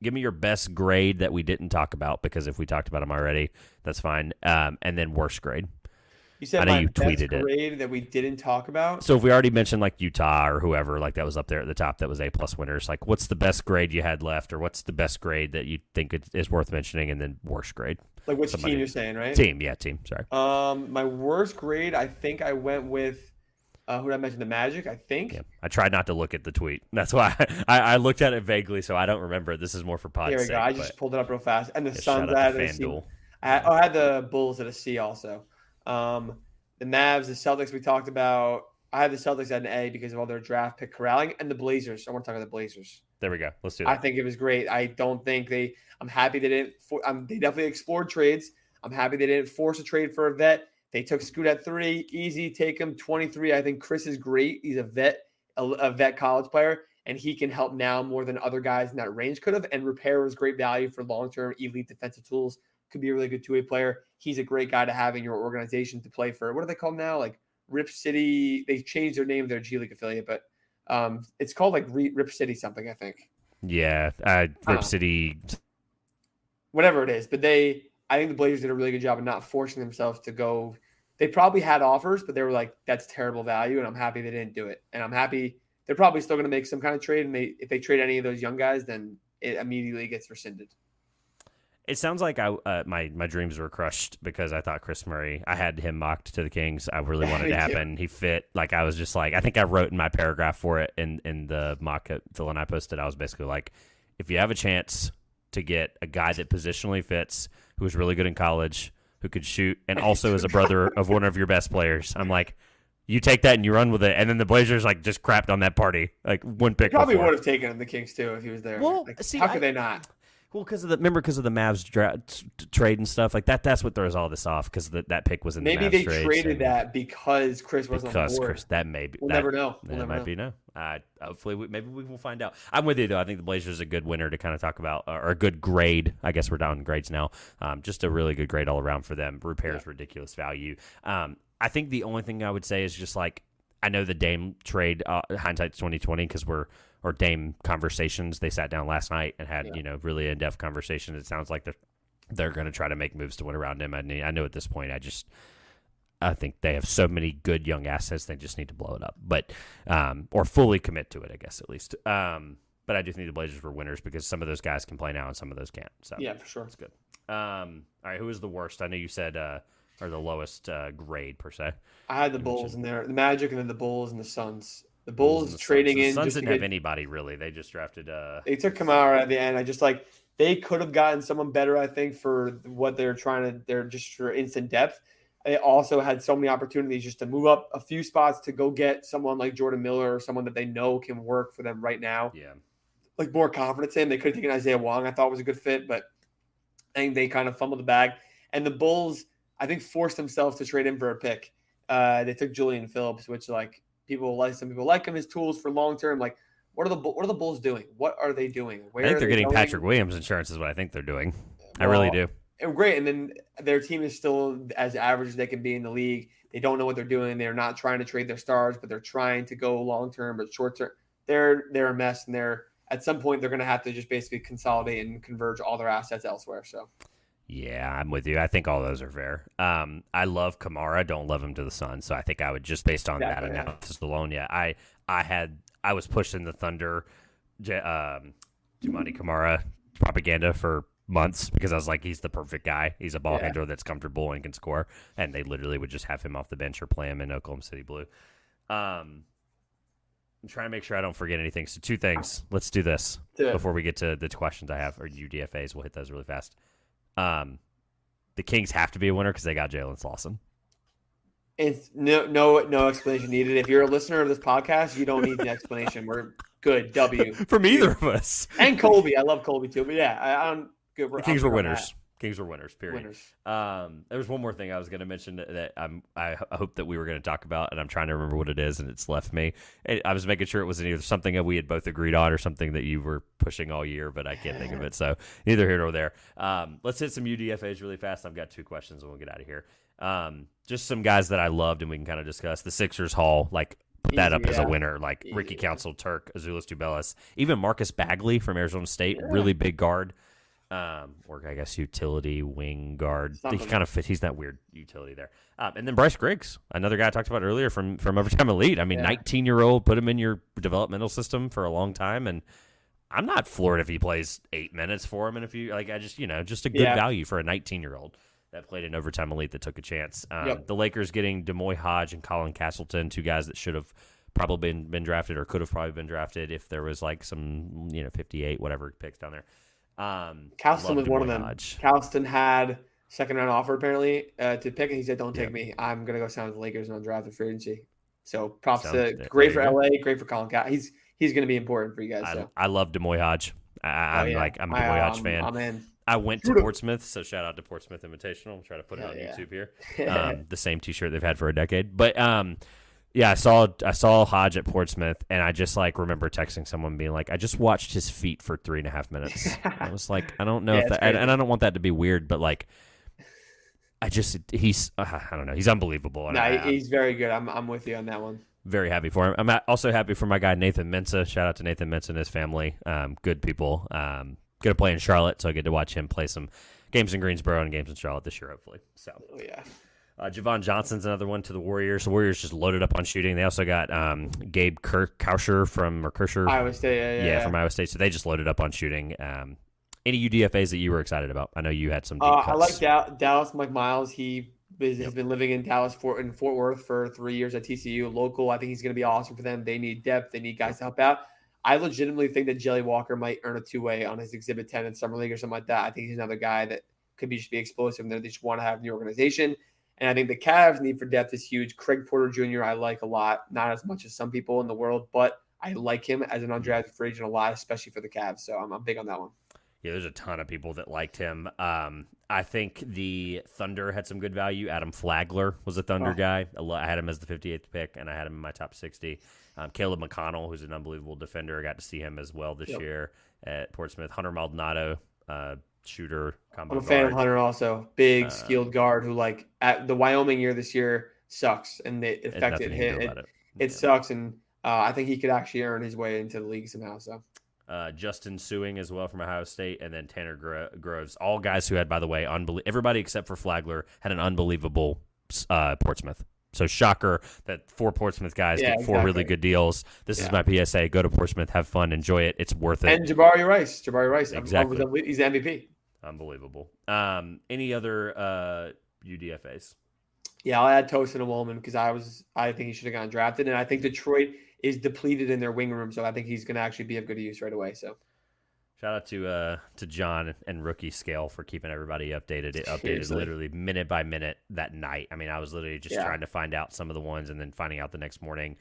S1: Give me your best grade that we didn't talk about, because if we talked about them already, that's fine. And then worst grade.
S2: You said I know you tweeted grade that we didn't talk about?
S1: So if we already mentioned like Utah or whoever, like that was up there at the top, that was A+ winners, like what's the best grade you had left, or what's the best grade that you think is worth mentioning, and then worst grade?
S2: Like which team you're saying, right?
S1: Team, sorry.
S2: My worst grade, I think I went with who did I mention? The Magic, I think. Yeah.
S1: I tried not to look at the tweet. That's why I looked at it vaguely, so I don't remember. This is more for pod's sake.
S2: Here we go. I just pulled it up real fast. And the Suns, I had a C. I had the Bulls at a C also. The Mavs, the Celtics we talked about. I had the Celtics at an A because of all their draft pick corralling. And the Blazers. I want to talk about the Blazers.
S1: There we go. Let's do that.
S2: I think it was great. I don't think I'm happy they didn't. They definitely explored trades. I'm happy they didn't force a trade for a vet. They took Scoot at 3, easy, take him 23. I think Chris is great. He's a vet college player, and he can help now more than other guys in that range could have. And Repair was great value for long-term elite defensive tools. Could be a really good 2-way player. He's a great guy to have in your organization to play for. What are they called now? Like Rip City. They changed their name, their G League affiliate, but it's called like Rip City something, I think.
S1: Yeah, Rip City.
S2: Whatever it is, but I think the Blazers did a really good job of not forcing themselves to go. They probably had offers, but they were like, that's terrible value, and I'm happy they didn't do it. And I'm happy they're probably still going to make some kind of trade, and if they trade any of those young guys, then it immediately gets rescinded.
S1: It sounds like my dreams were crushed because I thought Chris Murray, I had him mocked to the Kings. I really wanted to happen. He fit. Like, I was just like, I think I wrote in my paragraph for it in the mock that Phil and I posted. I was basically like, if you have a chance to get a guy that positionally fits, who was really good in college, who could shoot, and also is a brother of one of your best players, I'm like, you take that and you run with it. And then the Blazers like just crapped on that party, like one pick.
S2: Probably would have taken him the Kings too if he was there.
S1: Well,
S2: like, how could they not?
S1: Well, because of the Mavs trade and stuff like that. That's what throws all this off, because that pick was in the Mavs trade.
S2: Maybe they traded that because Chris wasn't on board.
S1: Chris, that may be.
S2: We'll never know.
S1: That might be no. Hopefully, maybe we will find out. I'm with you though. I think the Blazers are a good winner to kind of talk about, or a good grade. I guess we're down in grades now. Just a really good grade all around for them. Repair's ridiculous value. I think the only thing I would say is just like, I know the Dame trade, hindsight's 2020, because or Dame conversations. They sat down last night and had really in-depth conversations. It sounds like they're going to try to make moves to win around him. I know at this point, I think they have so many good young assets, they just need to blow it up, but or fully commit to it, I guess, at least. But I do think the Blazers were winners because some of those guys can play now and some of those can't. So
S2: yeah, for sure,
S1: it's good. All right, who is the worst? I know you said or the lowest grade per se.
S2: I had the Bulls in there, the Magic, and then the Bulls and the Suns. The Bulls trading in.
S1: The Suns didn't have anybody really. They just drafted.
S2: They took Kamara at the end. I just like they could have gotten someone better. I think for what they're trying to. They're just for instant depth. They also had so many opportunities just to move up a few spots to go get someone like Jordan Miller or someone that they know can work for them right now.
S1: Yeah,
S2: like more confidence in. They could have taken Isaiah Wong. I thought was a good fit, but I think they kind of fumbled the bag. And the Bulls, I think, forced themselves to trade him for a pick. They took Julian Phillips, which like some people like him as tools for long term. Like, what are the Bulls doing? What are they doing?
S1: I think they're getting
S2: going?
S1: Patrick Williams insurance is what I think they're doing. I really do.
S2: Great. And then their team is still as average as they can be in the league. They don't know what they're doing. They're not trying to trade their stars, but they're trying to go long term, but short term. They're a mess, and at some point they're going to have to just basically consolidate and converge all their assets elsewhere. So. Yeah,
S1: I'm with you. I think all those are fair. I love Kamara. Don't love him to the sun. So I think I would just based on that analysis alone. Yeah, I was pushing the Thunder, Jumani Kamara propaganda for months because I was like, he's the perfect guy. He's a ball handler that's comfortable and can score. And they literally would just have him off the bench or play him in Oklahoma City Blue. I'm trying to make sure I don't forget anything. So 2 things. Let's do this before we get to the questions I have, or UDFAs. We'll hit those really fast. The Kings have to be a winner because they got Jalen Slauson.
S2: It's no explanation needed. If you're a listener of this podcast, you don't need the explanation. We're good. W
S1: from either of us.
S2: And Colby, I love Colby too. But yeah, I'm good.
S1: The Kings were winners. Kings were winners. Period.
S2: Winners.
S1: There was one more thing I was going to mention that I hope that we were going to talk about, and I'm trying to remember what it is, and it's left me. I was making sure it was either something that we had both agreed on or something that you were pushing all year, but I can't think of it. So neither here nor there. Let's hit some UDFAs really fast. I've got 2 questions, and we'll get out of here. Just some guys that I loved, and we can kind of discuss. The Sixers Hall, like put that up as a winner. Like Ricky Council, Turk, Azuolas Tubelis, even Marcus Bagley from Arizona State, really big guard. Or I guess utility wing guard. He kind of fits. He's that weird utility there. And then Bryce Griggs, another guy I talked about earlier from Overtime Elite. I mean, 19-year-old, put him in your developmental system for a long time, and I'm not floored if he plays 8 minutes for him. And if you I just just a good value for a 19-year-old that played in Overtime Elite that took a chance. The Lakers getting Demoy Hodge and Colin Castleton, 2 guys that should have probably been drafted or could have probably been drafted if there was like some 58 whatever picks down there.
S2: Castleton was one of them. Castleton had second-round offer apparently to pick, and he said, "Don't take me. I'm gonna go sign with the Lakers and undrafted free agency." So props to great for LA, great for Colin Castleton. He's gonna be important for you guys.
S1: I love Demoy Hodge. I'm a Demoy Hodge fan.
S2: I'm in.
S1: I went to Portsmouth, so shout out to Portsmouth Invitational. I'll try to put it on YouTube here. The same T-shirt they've had for a decade, but yeah, I saw Hodge at Portsmouth, and I just remember texting someone being like, I just watched his feet for 3.5 minutes. I was like, I don't know if that, and I don't want that to be weird, but he's I don't know, he's unbelievable.
S2: He's very good. I'm with you on that one.
S1: Very happy for him. I'm also happy for my guy Nathan Mensah. Shout out to Nathan Mensah and his family. Good people. Going to play in Charlotte, so I get to watch him play some games in Greensboro and games in Charlotte this year, hopefully. So
S2: yeah.
S1: Javon Johnson's another one to the Warriors. The Warriors just loaded up on shooting. They also got Gabe Kirscher from
S2: Iowa State.
S1: From Iowa State. So they just loaded up on shooting. Any UDFAs that you were excited about? I know you had some deep cuts.
S2: I like Dallas. Mike Miles. He has been living in Dallas in Fort Worth for 3 years at TCU. Local. I think he's going to be awesome for them. They need depth. They need guys to help out. I legitimately think that Jelly Walker might earn a 2-way on his Exhibit 10 in Summer League or something like that. I think he's another guy that could just be explosive and they just want to have in the organization. And I think the Cavs' need for depth is huge. Craig Porter Jr. I like a lot, not as much as some people in the world, but I like him as an undrafted free agent a lot, especially for the Cavs. So I'm big on that one.
S1: Yeah, there's a ton of people that liked him. I think the Thunder had some good value. Adam Flagler was a Thunder guy. I had him as the 58th pick, and I had him in my top 60. Caleb McConnell, who's an unbelievable defender. I got to see him as well this year at Portsmouth. Hunter Maldonado, shooter, combo
S2: I'm a fan of Hunter also. Big, skilled guard who, at the Wyoming year this year sucks, and the effect it sucks, and I think he could actually earn his way into the league somehow. So.
S1: Justin Sewing as well from Ohio State, and then Tanner Groves. All guys who had, by the way, everybody except for Flagler had an unbelievable Portsmouth. So shocker that 4 Portsmouth guys get 4 really good deals. This is my PSA. Go to Portsmouth, have fun, enjoy it. It's worth it.
S2: And Jabari Rice.
S1: Exactly.
S2: He's MVP.
S1: Unbelievable. Any other UDFAs?
S2: Yeah, I'll add Tosin and Woolman because I think he should have gotten drafted, and I think Detroit is depleted in their wing room, so I think he's going to actually be of good use right away. So,
S1: shout out to John and Rookie Scale for keeping everybody updated. It updated literally minute by minute that night. I mean, I was literally just trying to find out some of the ones and then finding out the next morning.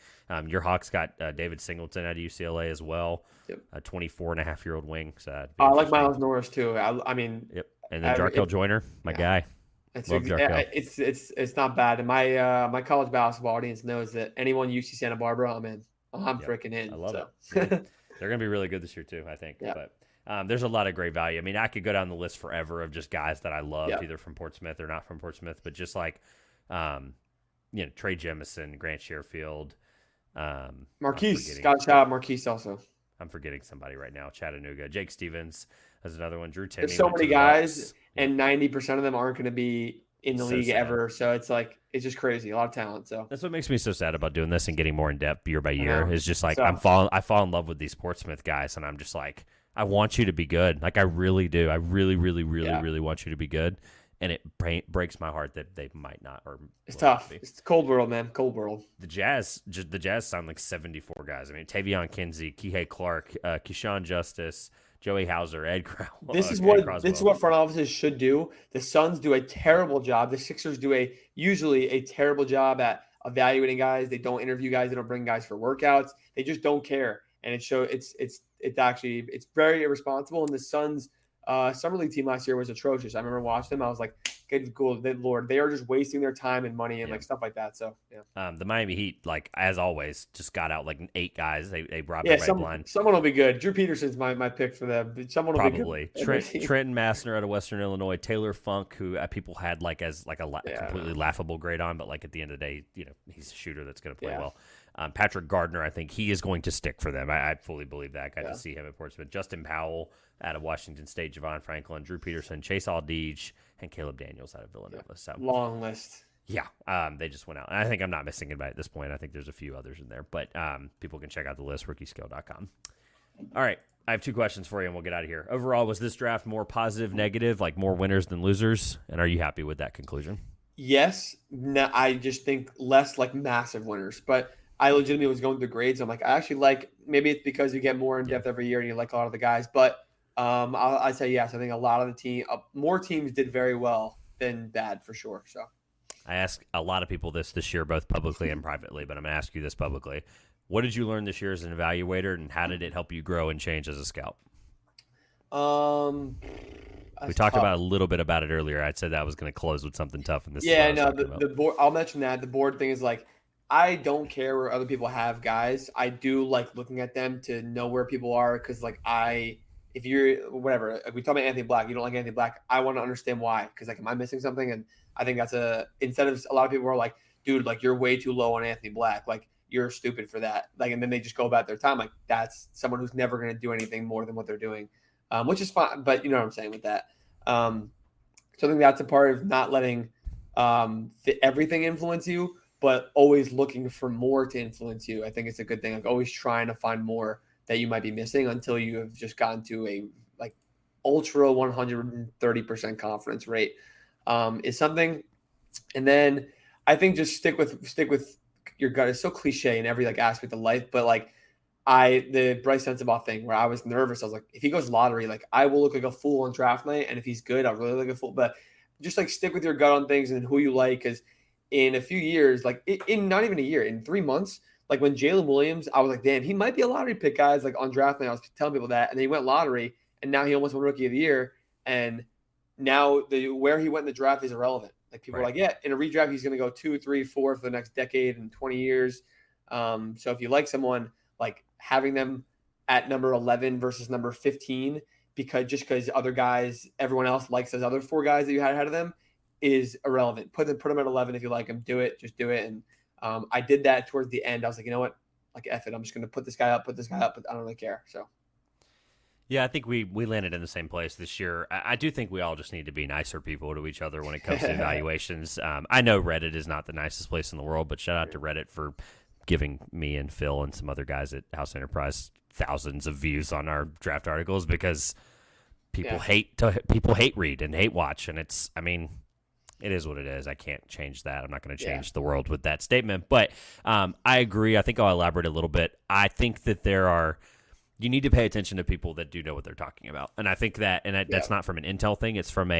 S1: Your Hawks got David Singleton out of UCLA as well, a 24-and-a-half-year-old wing. So
S2: I like Miles Norris too. I mean,
S1: and then Jarkel Joyner, my guy. Love Jarkel.
S2: It's not bad. And my college basketball audience knows that anyone UC Santa Barbara, I'm in. I'm freaking in.
S1: I love
S2: it.
S1: Yeah. They're going to be really good this year too, I think.
S2: Yeah.
S1: But there's a lot of great value. I mean, I could go down the list forever of just guys that I loved, either from Portsmouth or not from Portsmouth, but just like, Trey Jemison, Grant Sherfield.
S2: Marquise. Got a shout out Marquise also.
S1: I'm forgetting somebody right now. Chattanooga. Jake Stevens is another one. Drew Timme.
S2: There's so many guys, and 90% of them aren't going to be in the league ever. So it's just crazy. A lot of talent. So
S1: that's what makes me so sad about doing this and getting more in depth year by year. Is just like I fall in love with these Portsmouth guys, and I'm just like, I want you to be good. Like I really do. I really, really, really, really want you to be good. And it breaks my heart that they might not. Or
S2: it's tough. It's cold world, man. Cold world.
S1: The Jazz sound like 74 guys. I mean, Tavion Kinsey, Kihei Clark, Keyshawn Justice, Joey Hauser, Ed Crowell.
S2: This is what front offices should do. The Suns do a terrible job. The Sixers do usually a terrible job at evaluating guys. They don't interview guys. They don't bring guys for workouts. They just don't care. And it's very irresponsible. And the Suns summer league team last year was atrocious. I remember watching them. I was like, good Lord, they are just wasting their time and money and like stuff like that. So
S1: the Miami Heat, like as always, just got out like 8 guys. They brought blind.
S2: Someone will be good. Drew Peterson's my pick for them. Someone will
S1: probably be good. Trenton Massner out of Western Illinois, Taylor Funk, who people had like as like a completely laughable grade on, but like at the end of the day, he's a shooter that's going to play well. Patrick Gardner, I think he is going to stick for them. I fully believe that. Got to see him at Portsmouth. Justin Powell out of Washington State, Javon Franklin, Drew Peterson, Chase Aldige, and Caleb Daniels out of Villanova. Yeah. So
S2: long list.
S1: Yeah, they just went out. And I think I'm not missing anybody at this point. I think there's a few others in there. But people can check out the list, rookiescale.com. All right, I have 2 questions for you, and we'll get out of here. Overall, was this draft more positive, negative, like more winners than losers? And are you happy with that conclusion?
S2: Yes. No, I just think less like massive winners. But I legitimately was going through grades. I'm like, I actually like, maybe it's because you get more in depth every year and you like a lot of the guys. But I'd say yes. I think a lot of more teams did very well than bad for sure. So
S1: I asked a lot of people this year, both publicly and privately, but I'm going to ask you this publicly. What did you learn this year as an evaluator, and how did it help you grow and change as a scout? We talked about a little bit about it earlier. I said that I was going to close with something tough in this.
S2: Yeah, no, the board. I'll mention that the board thing is like, I don't care where other people have guys. I do like looking at them to know where people are because, like, if you're whatever, if we talk about Anthony Black, you don't like Anthony Black. I want to understand why because, like, am I missing something? And I think that's instead of a lot of people are like, dude, like you're way too low on Anthony Black, like you're stupid for that, like, and then they just go about their time like that's someone who's never going to do anything more than what they're doing, which is fine. But you know what I'm saying with that. So I think that's a part of not letting everything influence you, but always looking for more to influence you. I think it's a good thing. Like always trying to find more that you might be missing until you have just gotten to a like ultra 130% confidence rate is something. And then I think just stick with your gut. It's so cliche in every like aspect of life, but like the Bryce Sensabaugh thing where I was nervous. I was like, if he goes lottery, like I will look like a fool on draft night. And if he's good, I'll really look like a fool. But just like stick with your gut on things and who you like. Cause in a few years, like in not even a year, in 3 months, like when Jalen Williams, I was like, damn, he might be a lottery pick, guys. Like on draft night, I was telling people that, and then he went lottery, and now he almost won Rookie of the Year, and now where he went in the draft is irrelevant. Like people are like, yeah, in a redraft, he's going to go 2, 3, 4 for the next decade and 20 years. So if you like someone, like having them at number 11 versus number 15, because other guys, everyone else likes those other 4 guys that you had ahead of them, is irrelevant. Put them at 11 if you like them. Do it. Just do it. And I did that towards the end. I was like, you know what? Like, F it. I'm just going to put this guy up, but I don't really care. So.
S1: Yeah, I think we landed in the same place this year. I do think we all just need to be nicer people to each other when it comes to evaluations. I know Reddit is not the nicest place in the world, but shout out to Reddit for giving me and Phil and some other guys at House Enterprise thousands of views on our draft articles because people hate read and hate watch, and it is what it is. I can't change that. I'm not going to change the world with that statement. But I agree. I think I'll elaborate a little bit. I think that you need to pay attention to people that do know what they're talking about. And I think that, that's not from an intel thing. It's from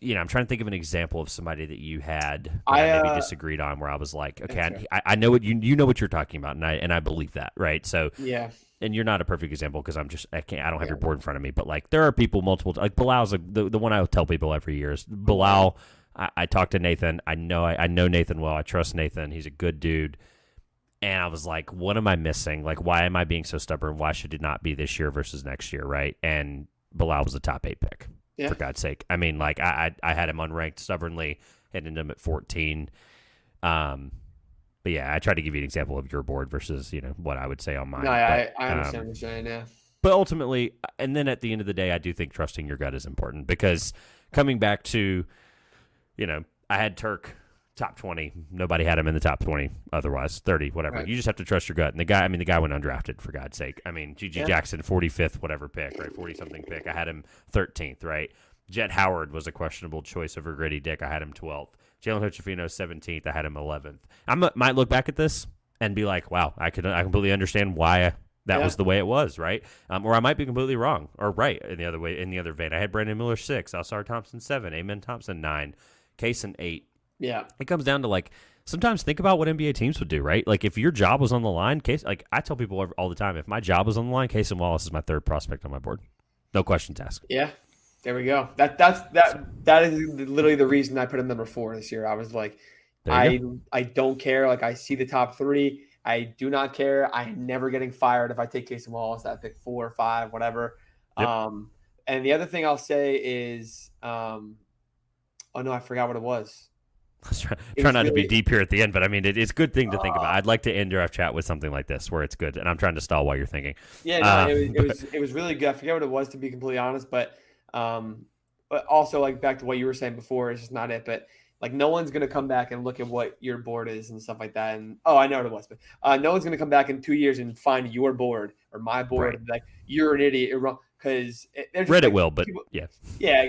S1: I'm trying to think of an example of somebody that you had that I maybe disagreed on, where I was like, okay, I know what you know what you're talking about, and I believe that, right? So
S2: yeah.
S1: And you're not a perfect example because I don't have your board in front of me, but like there are people multiple, like Bilal's the one I tell people every year is Bilal. I talked to Nathan. I know Nathan well. I trust Nathan. He's a good dude. And I was like, what am I missing? Like, why am I being so stubborn? Why should it not be this year versus next year, right? And Bilal was a top 8 pick, for God's sake. I mean, like, I had him unranked stubbornly and ended him at 14. But yeah, I tried to give you an example of your board versus, what I would say on mine.
S2: No, I understand what you're saying, yeah.
S1: But ultimately, and then at the end of the day, I do think trusting your gut is important because coming back to, I had Turk top 20. Nobody had him in the top 20 otherwise, 30, whatever. Right. You just have to trust your gut. And the guy went undrafted, for God's sake. I mean, G.G. Jackson, 45th, whatever pick, right? 40-something pick. I had him 13th, right? Jet Howard was a questionable choice over Grady Dick. I had him 12th. Jalen Hochefino, 17th. I had him 11th. Might look back at this and be like, wow, I completely understand why that was the way it was, right? Or I might be completely wrong or right in the other vein. I had Brandon Miller 6, Alsar Thompson 7, Amen Thompson 9, Kaysen 8.
S2: Yeah.
S1: It comes down to like sometimes think about what NBA teams would do, right? Like if your job was on the line, like I tell people all the time, if my job was on the line, Kaysen Wallace is my 3rd prospect on my board. No questions asked.
S2: Yeah. There we go. That is literally the reason I put him number 4 this year. I was like, I don't care. Like I see the top 3. I do not care. I'm never getting fired if I take Kaysen Wallace at pick 4 or 5, whatever. Yep. And the other thing I'll say is, oh no, I forgot what it was.
S1: I was trying not to be deep here at the end, but I mean, it's a good thing to think about. I'd like to end draft chat with something like this where it's good, and I'm trying to stall while you're thinking.
S2: Yeah, no, it was really good. I forget what it was, to be completely honest, but also like back to what you were saying before, it's just not it. But like no one's gonna come back and look at what your board is and stuff like that. And I know what it was, but no one's gonna come back in 2 years and find your board or my board and be like, you're an idiot, because
S1: Reddit like, will, but people,
S2: yeah.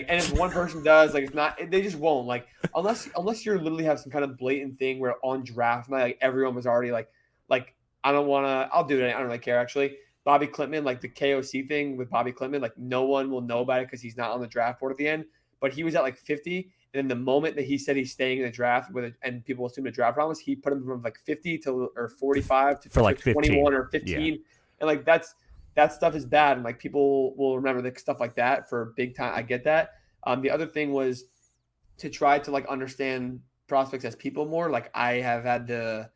S2: And if one person does, like it's not, they just won't. Like unless you literally have some kind of blatant thing where on draft night, like everyone was already like I don't want to. I'll do it. I don't really care actually. Bobby Klintman, like the KOC thing with Bobby Klintman, like no one will know about it because he's not on the draft board at the end. But he was at like 50, and then the moment that he said he's staying in the draft and people assumed a draft promise, he put him from like 50 or 45 to
S1: for like
S2: 21 or 15, and like that stuff is bad, and like people will remember the stuff like that for big time. I get that. The other thing was to try to like understand prospects as people more. Like I have had the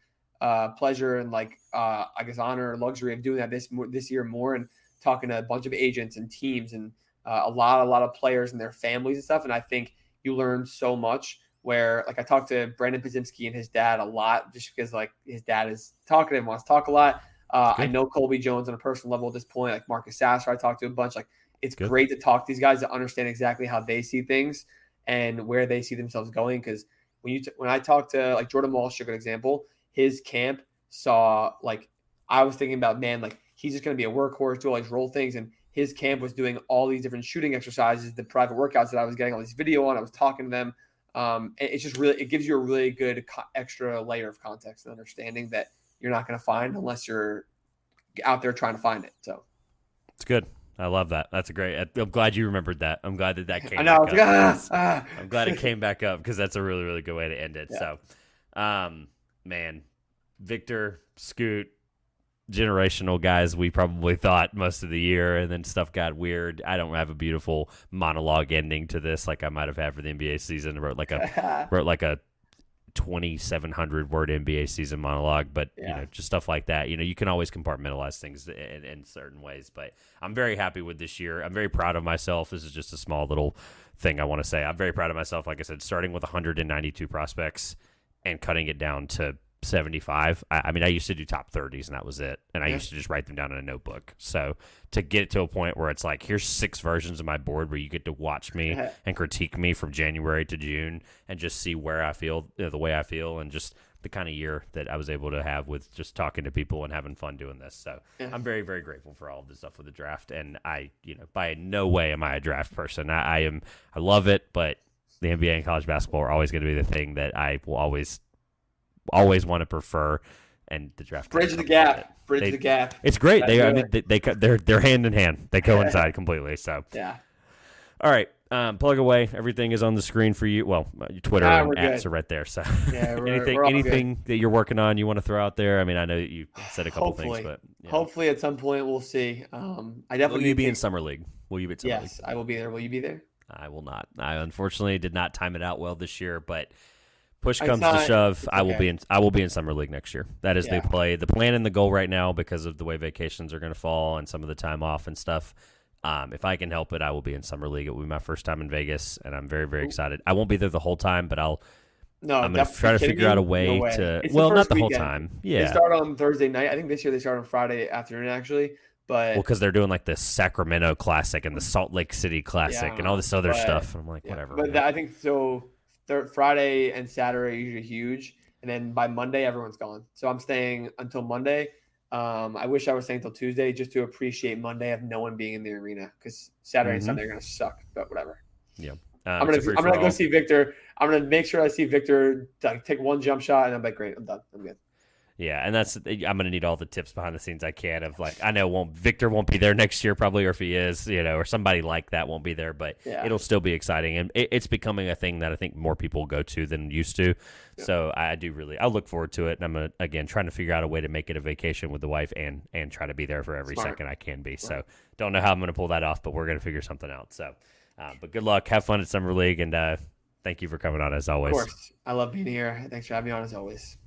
S2: pleasure and like I guess honor or luxury of doing that this year more, and talking to a bunch of agents and teams and a lot of players and their families and stuff. And I think you learn so much. Where like I talked to Brandon Podziemski and his dad a lot, just because like his dad is talkative and wants to talk a lot. I know Colby Jones on a personal level at this point, like Marcus Sasser, I talked to a bunch. Like it's great to talk to these guys to understand exactly how they see things and where they see themselves going. Because when I talked to like Jordan Walsh, a good example, his camp saw like I was thinking about, man, like he's just going to be a workhorse, do all these role things, and his camp was doing all these different shooting exercises, the private workouts that I was getting all these video on. I was talking to them. It's just really, it gives you a really good extra layer of context and understanding that you're not going to find unless you're out there trying to find it. So it's
S1: good. I love that. That's a great. I'm glad you remembered that. I'm glad that came.
S2: I know.
S1: Back up. I'm glad it came back up because that's a really, really good way to end it. Yeah. So, man, Victor, Scoot, generational guys. We probably thought most of the year, and then stuff got weird. I don't have a beautiful monologue ending to this like I might have had for the NBA season. I wrote like a 2,700 word NBA season monologue, but just stuff like that. You can always compartmentalize things in certain ways, but I'm very happy with this year. I'm very proud of myself. This is just a small little thing I want to say. I'm very proud of myself. Like I said, starting with 192 prospects and cutting it down to 75. I mean, I used to do top 30s and that was it. And I used to just write them down in a notebook. So to get it to a point where it's like, here's 6 versions of my board where you get to watch me and critique me from January to June and just see where I feel, the way I feel, and just the kind of year that I was able to have with just talking to people and having fun doing this. So I'm very, very grateful for all of this stuff with the draft. And I, by no way am I a draft person. I love it, but the NBA and college basketball are always going to be the thing that I will always want to prefer, and the draft
S2: bridge the gap.
S1: It's great. They're hand in hand. They coincide completely. So
S2: yeah.
S1: All right. Plug away. Everything is on the screen for you. Well, your Twitter and apps are right there. So
S2: yeah,
S1: anything that you're working on, you want to throw out there? I mean, I know that you said a couple things, but
S2: hopefully at some point we'll see. I definitely
S1: will you be in summer league? Will you be at summer league?
S2: Yes, I will be there. Will you be there?
S1: I will not. I unfortunately did not time it out well this year, but push comes to shove, I will be in summer league next year. That is the plan and the goal right now because of the way vacations are going to fall and some of the time off and stuff. If I can help it, I will be in summer league. It will be my first time in Vegas, and I'm very, very excited. I won't be there the whole time, but I'm going to try to figure out a way to. Well, not the whole time. Yeah,
S2: they start on Thursday night. I think this year they start on Friday afternoon, actually. But
S1: because they're doing like the Sacramento Classic and the Salt Lake City Classic and all this other stuff. I'm like, whatever.
S2: But I think so. Friday and Saturday are usually huge, and then by Monday everyone's gone. So I'm staying until Monday. I wish I was staying until Tuesday just to appreciate Monday of no one being in the arena because Saturday and Sunday are gonna suck. But whatever.
S1: Yeah,
S2: I'm gonna go see Victor. I'm gonna make sure I see Victor take one jump shot, and I'm like, great, I'm done. I'm good.
S1: Yeah, and I'm gonna need all the tips behind the scenes I can of like I know Victor won't be there next year probably, or if he is, or somebody like that won't be there, but it'll still be exciting, and it's becoming a thing that I think more people go to than used to. Yeah. So I look forward to it, and I'm again trying to figure out a way to make it a vacation with the wife and try to be there for every second I can be. Smart. So don't know how I'm gonna pull that off, but we're gonna figure something out. So, but good luck, have fun at Summer League, and thank you for coming on as always.
S2: Of course, I love being here. Thanks for having me on as always.